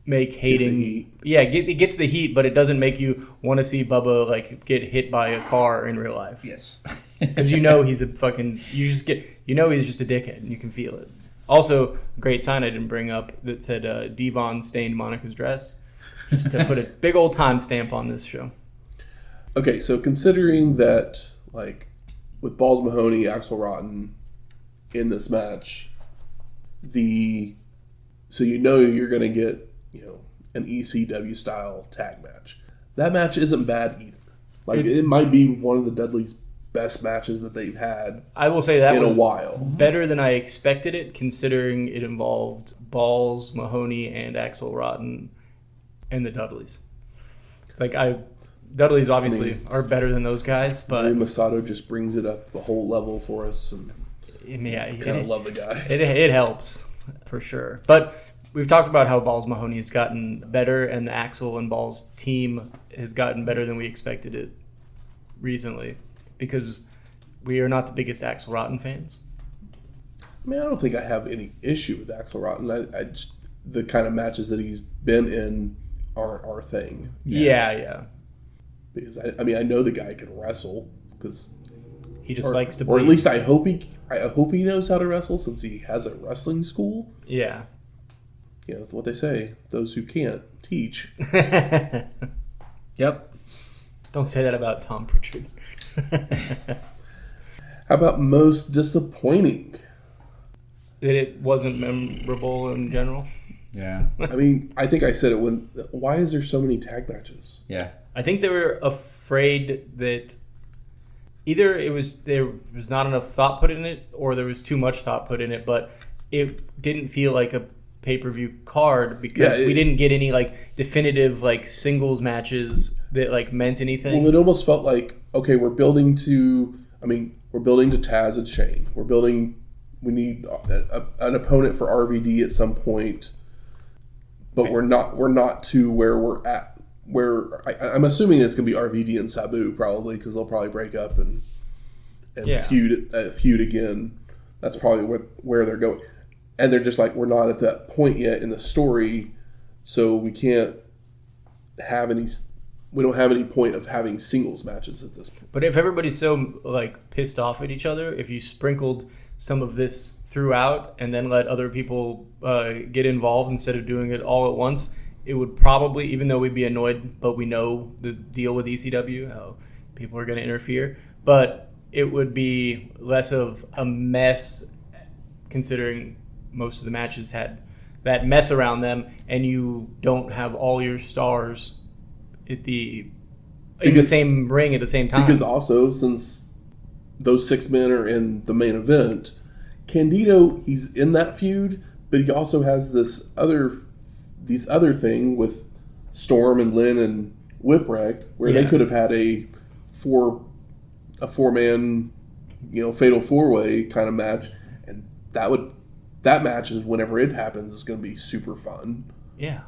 make hating. It gets the heat, but it doesn't make you want to see Bubba like get hit by a car in real life.
Yes,
because he's a fucking. He's just a dickhead, and you can feel it. Also, a great sign I didn't bring up that said Devon stained Monica's dress, just to put a big old timestamp on this show.
Okay, so considering that, like, with Balls Mahoney, Axel Rotten in this match, so you're going to get, an ECW style tag match. That match isn't bad either. Like, it might be one of the Dudleys' best matches that they've had.
I will say that
in
was
a while.
Better than I expected it, considering it involved Balls, Mahoney, and Axel Rotten, and the Dudleys. It's like Dudleys obviously are better than those guys, but
Masato just brings it up the whole level for us, and kind of love the guy.
It helps for sure. But we've talked about how Balls Mahoney has gotten better, and the Axel and Balls team has gotten better than we expected it recently, because we are not the biggest Axel Rotten fans.
I mean, I don't think I have any issue with Axel Rotten. I just, the kind of matches that he's been in aren't our thing.
Yeah.
Because I know the guy can wrestle, because
he just likes to.
Or at least I hope he knows how to wrestle, since he has a wrestling school.
Yeah.
What they say: those who can't teach.
Yep.
Don't say that about Tom Pritchard.
How about most disappointing?
That it wasn't memorable in general.
Yeah.
I mean, I think I said it why is there so many tag matches?
Yeah.
I think they were afraid that either there was not enough thought put in it, or there was too much thought put in it, but it didn't feel like a pay-per-view card, because we didn't get any like definitive like singles matches that like meant anything.
Well, it almost felt like, okay, we're building to Taz and Shane. We need an opponent for RVD at some point, but we're not to where we're at. Where I'm assuming it's going to be RVD and Sabu probably, because they'll probably break up and feud again. That's probably where they're going. And they're just like, we're not at that point yet in the story, so we can't have any. We don't have any point of having singles matches at this point.
But if everybody's so like pissed off at each other, if you sprinkled some of this throughout and then let other people get involved instead of doing it all at once, it would probably, even though we'd be annoyed, but we know the deal with ECW, how people are going to interfere, but it would be less of a mess, considering most of the matches had that mess around them, and you don't have all your stars in the same ring at the same time.
Because also, since those 6 men are in the main event, Candido, he's in that feud, but he also has this other thing with Storm and Lynn and Whipwreck, where they could have had a four-man, fatal four-way kind of match, and that match is, whenever it happens, is going to be super fun.
Yeah.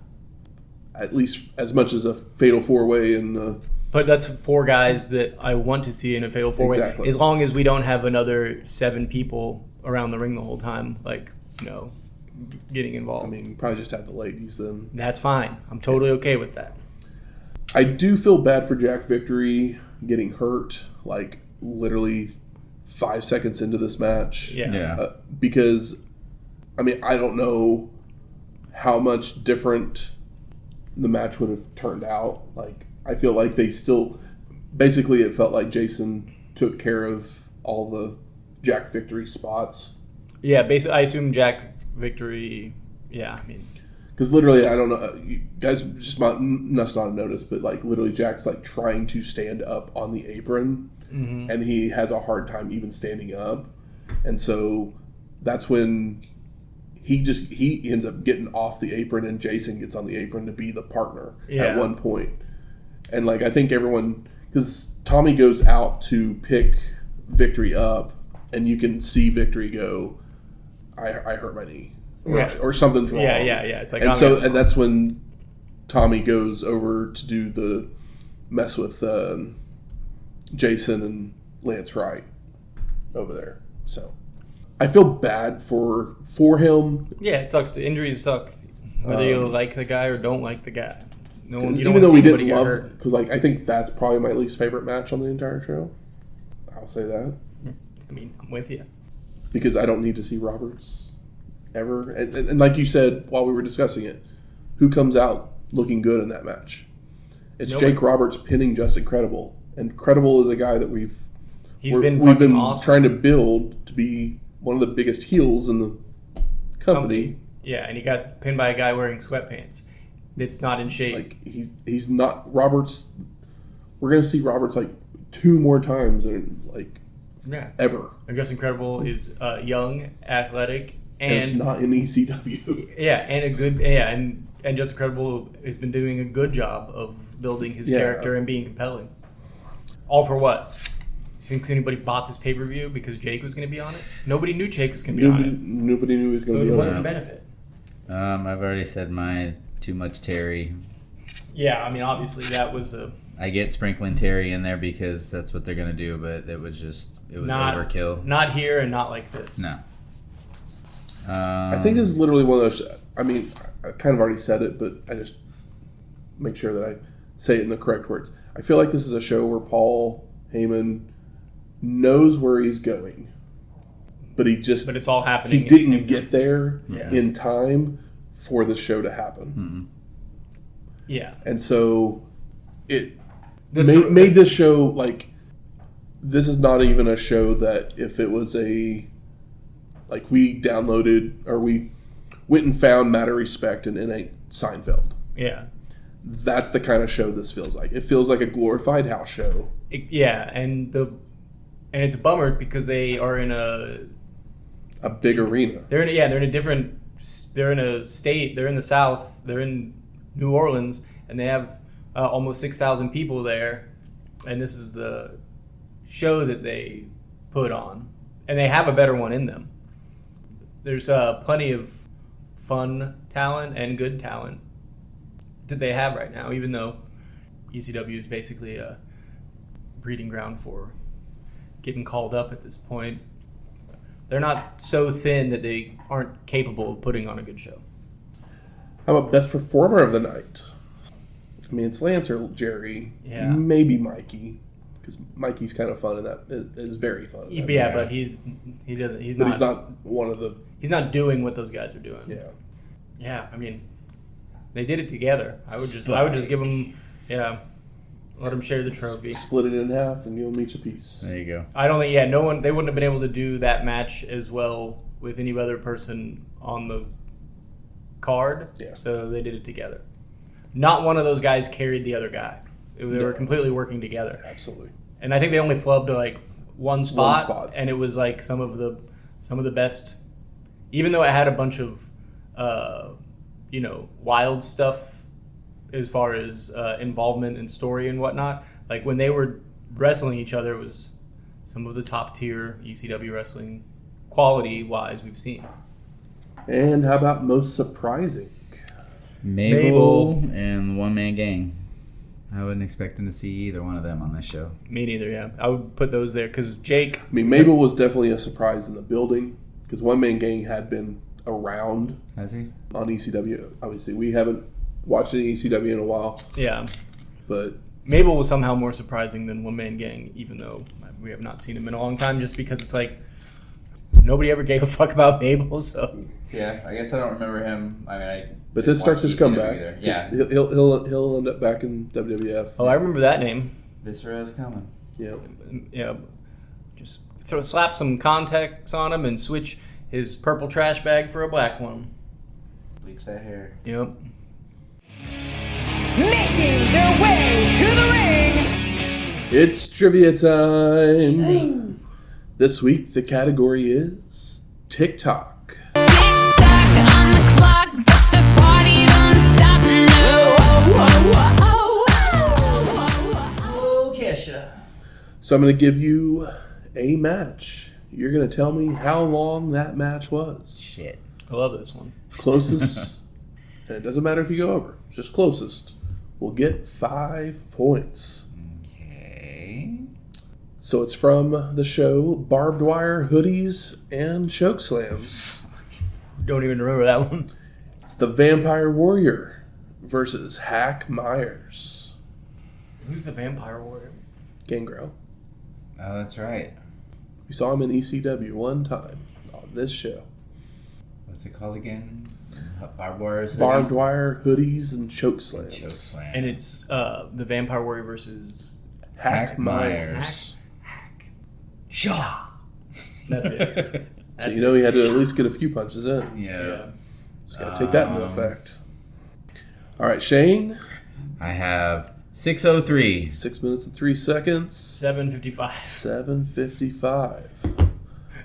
At least as much as a fatal four-way and.
But that's 4 guys that I want to see in a fatal four-way.
Exactly.
As long as we don't have another 7 people around the ring the whole time, getting involved.
I mean, probably just have the ladies then.
That's fine. I'm totally okay with that.
I do feel bad for Jack Victory getting hurt, like literally 5 seconds into this match.
Yeah.
Because I mean, I don't know how much different the match would have turned out. Like, I feel like they still... Basically, it felt like Jason took care of all the Jack Victory spots.
Yeah, basically, I assume Jack Victory... Yeah, I mean...
Because literally, I don't know, you guys just must not have noticed, but like literally Jack's like trying to stand up on the apron, and he has a hard time even standing up, and so that's when he ends up getting off the apron, and Jason gets on the apron to be the partner at one point. And like I think everyone, because Tommy goes out to pick Victory up, and you can see Victory go, I hurt my knee. Or something's wrong.
Yeah. It's like,
and that's when Tommy goes over to do the mess with Jason and Lance Wright over there. So I feel bad for him.
Yeah, it sucks. Injuries suck. Whether you like the guy or don't like the guy. No one. You don't
even though we didn't love
it,
because like I think that's probably my least favorite match on the entire show. I'll say that.
I mean, I'm with you.
Because I don't need to see Roberts ever. And like you said while we were discussing it, who comes out looking good in that match? It's Jake Roberts pinning Justin Credible. And Credible is a guy that we've been
awesome.
Trying to build to be one of the biggest heels in the company.
Yeah, and he got pinned by a guy wearing sweatpants. That's not in shape.
Like he's not Roberts. We're gonna see Roberts like 2 more times in ever.
And Justin Credible is young, athletic, and
it's not in ECW.
Yeah, and Justin Credible has been doing a good job of building his character and being compelling. All for what? Thinks anybody bought this pay-per-view because Jake was going to be on it? Nobody knew Jake was going to be on it.
Nobody knew he was going to be on it.
So what's the benefit?
I've already said my too much Terry.
Yeah, I mean, obviously that was a...
I get sprinkling Terry in there because that's what they're going to do, but it was overkill. Not
here and not like this.
No.
I think this is literally one of those... I mean, I kind of already said it, but I just make sure that I say it in the correct words. I feel like this is a show where Paul Heyman knows where he's going, but it's all happening. He didn't get there in time for the show to happen.
Mm-hmm.
Yeah.
And so it made this show like... This is not even a show that if it was a... Like, we downloaded, or we went and found Matter Respect and Innate Seinfeld.
Yeah.
That's the kind of show this feels like. It feels like a glorified house show.
And it's a bummer because they are in a
big arena.
They're in a state, they're in the South, they're in New Orleans, and they have almost 6,000 people there, and this is the show that they put on. And they have a better one in them. There's plenty of fun talent and good talent that they have right now, even though ECW is basically a breeding ground for getting called up at this point. They're not so thin that they aren't capable of putting on a good show.
How about best performer of the night? I mean, it's Lance or Jerry.
Yeah.
Maybe Mikey. Because Mikey's kind of fun in that. Is very fun.
But he's not
one of the...
He's not doing what those guys are doing.
Yeah.
Yeah, I mean, they did it together. I would just give them, let them share the trophy.
Split it in half and give them each a piece.
There you go.
I don't think, they wouldn't have been able to do that match as well with any other person on the card. Yeah. So they did it together. Not one of those guys carried the other guy. They were completely working together.
Absolutely.
And I think they only flubbed like one spot, and it was like some of the best. Even though it had a bunch of, wild stuff as far as involvement and story and whatnot. Like when they were wrestling each other, it was some of the top tier ECW wrestling quality wise we've seen.
And how about most surprising?
Mabel and One Man Gang. I wasn't expecting to see either one of them on this show.
Me neither, yeah. I would put those there because Jake...
I mean, Mabel was definitely a surprise in the building because One Man Gang had been around.
Has he?
On ECW. Obviously, we haven't watched any ECW in a while.
Yeah.
But...
Mabel was somehow more surprising than One Man Gang, even though we have not seen him in a long time, just because it's like... nobody ever gave a fuck about Mabel, so.
Yeah, I guess I don't remember him. I mean,
But this starts his comeback.
Either. Yeah.
He'll end up back in WWF.
Oh, I remember that name.
Viscera is coming.
Yeah.
Yeah. Just slap some contacts on him and switch his purple trash bag for a black one.
Bleach that hair.
Yep.
Making their way to the ring.
It's trivia time. This week the category is TikTok.
Tick-tock on the clock, but the party don't stop
Oh, Kesha.
So I'm going to give you a match. You're going to tell me how long that match was.
Shit.
I love this one.
Closest, and it doesn't matter if you go over, just closest, will get 5 points.
Okay.
So it's from the show Barbed Wire Hoodies and Chokeslams.
Don't even remember that one.
It's the Vampire Warrior versus Hack Myers.
Who's the Vampire Warrior?
Gangrel.
Oh, that's right.
We saw him in ECW one time on this show.
What's it called again? Barbed Wires?
Barbed Wire Hoodies and Chokeslams.
Choke slam.
And it's the Vampire Warrior versus
Hack Myers.
Hack.
Shaw.
That's it.
So you know he had to at least get a few punches in.
Yeah.
Just got to take that into effect. All right, Shane.
I have 6:03.
6 minutes and 3 seconds.
7:55.
7:55.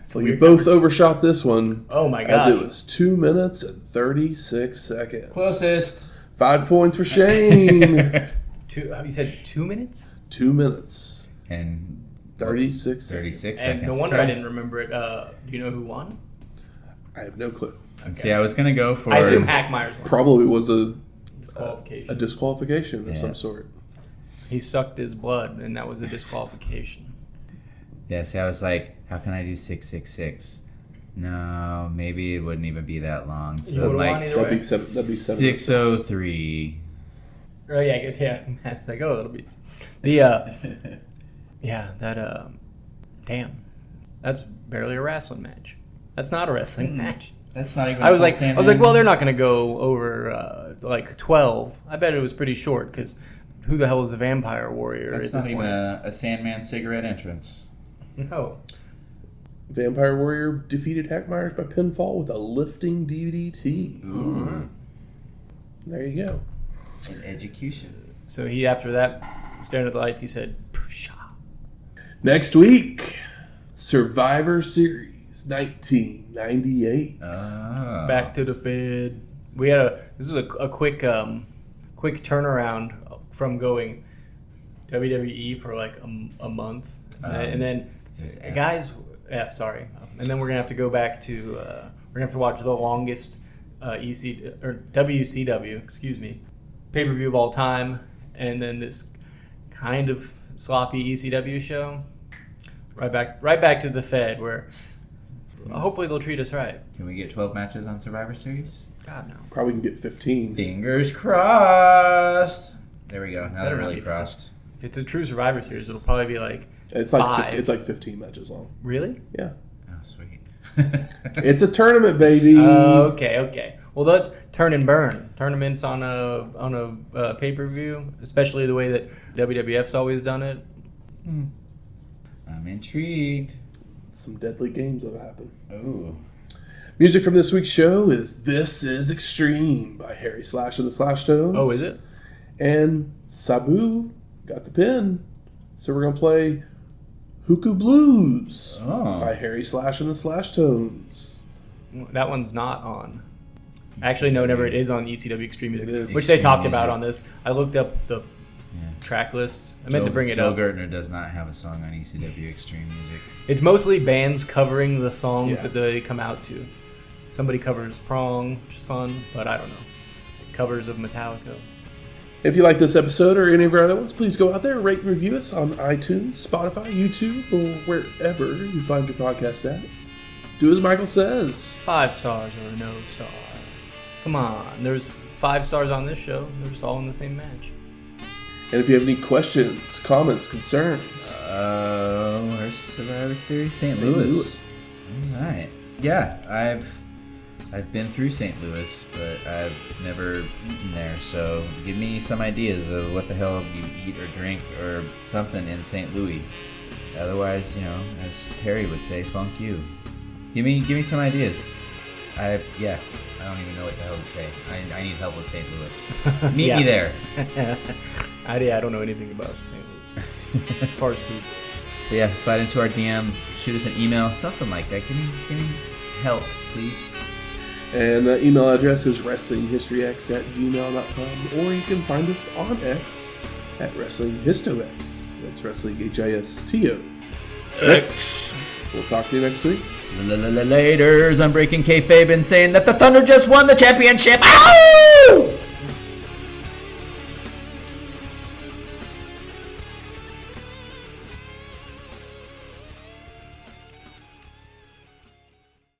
So you
weird
both overshot this one.
Oh my gosh.
As it was 2 minutes and 36 seconds.
Closest.
5 points for Shane.
You said 2 minutes?
2 minutes.
And
36
36
And
seconds.
no wonder I didn't remember it. Do you know who won?
I have no clue.
And see, I was going to go for...
I assume Hack Myers won.
Probably was a
Disqualification.
disqualification of
Yeah.
some sort.
He sucked his blood, and that was a disqualification.
Yeah, see, I was like, how can I do 666? No, maybe it wouldn't even be that long. So
You would've
like
won either
That'd
way.
be 7.
6:03.
Oh yeah, I guess Matt's like, oh, it'll be the damn, that's barely a wrestling match. That's not a wrestling match.
That's not even.
I was like, well, they're not going to go over like 12. I bet it was pretty short because who the hell is the Vampire Warrior?
That's
at
not
this
even
point?
a Sandman cigarette entrance.
No.
Vampire Warrior defeated Hack Myers by pinfall with a lifting DDT.
Ooh.
There you go.
An execution.
So he, after that, staring at the lights, he said, "Pusha."
Next week, Survivor Series 1998.
Oh.
Back to the Fed. We had this is a quick turnaround from going WWE for like a month, and then and then we're gonna have to go back to we're gonna have to watch the longest WCW pay-per-view of all time, and then this kind of sloppy ECW show. Right back to the Fed, where hopefully they'll treat us right.
Can we get 12 matches on Survivor Series?
God no.
Probably can get 15.
Fingers crossed. There we go. Now they're
Better
really
be
crossed.
If it's a true Survivor Series, it'll probably be like
It's
5.
like it's like 15 matches long.
Really?
Yeah.
Oh, sweet.
It's a tournament, baby.
Okay. Well, let's turn and burn tournaments on a pay-per-view, especially the way that WWF's always done it.
I'm intrigued.
Some deadly games that'll happen.
Ooh.
Music from this week's show is This Is Extreme by Harry Slash and the Slash Tones.
Oh, is it?
And Sabu got the pin. So we're going to play Hookoo Blues
Oh.
by Harry Slash and the Slash Tones.
That one's not on. Actually, no, never. It is on ECW Extreme Music,
It is.
which they
Extreme
talked about
Music.
on this. I looked up the track list. I meant to bring it
Joe
up.
Gertner does not have a song on ECW Extreme Music.
It's mostly bands covering the songs
Yeah.
that they come out to. Somebody covers Prong, which is fun, but I don't know. Covers of Metallica.
If you like this episode or any of our other ones, please go out there, rate and review us on iTunes, Spotify, YouTube, or wherever you find your podcast at. Do as Michael says.
5 stars or no star. Come on, there's 5 stars on this show. They're just all in the same match.
And if you have any questions, comments, concerns,
Where's Survivor Series? St.
St.
Louis.
Louis.
All right. Yeah, I've been through St. Louis, but I've never eaten there. So give me some ideas of what the hell you eat or drink or something in St. Louis. Otherwise, you know, as Terry would say, funk you. Give me some ideas. I don't even know what the hell to say. I need help with St. Louis. Meet me there.
I don't know anything about St. Louis as far as food goes.
But yeah, slide into our DM, shoot us an email, something like that. Give me help, please.
And the email address is wrestlinghistoryx@gmail.com, or you can find us on X at WrestlingHistoX. That's Wrestling HISTO. X. We'll talk to you next week.
Laters, I'm breaking kayfabe and saying that the Thunder just won the championship. Ow!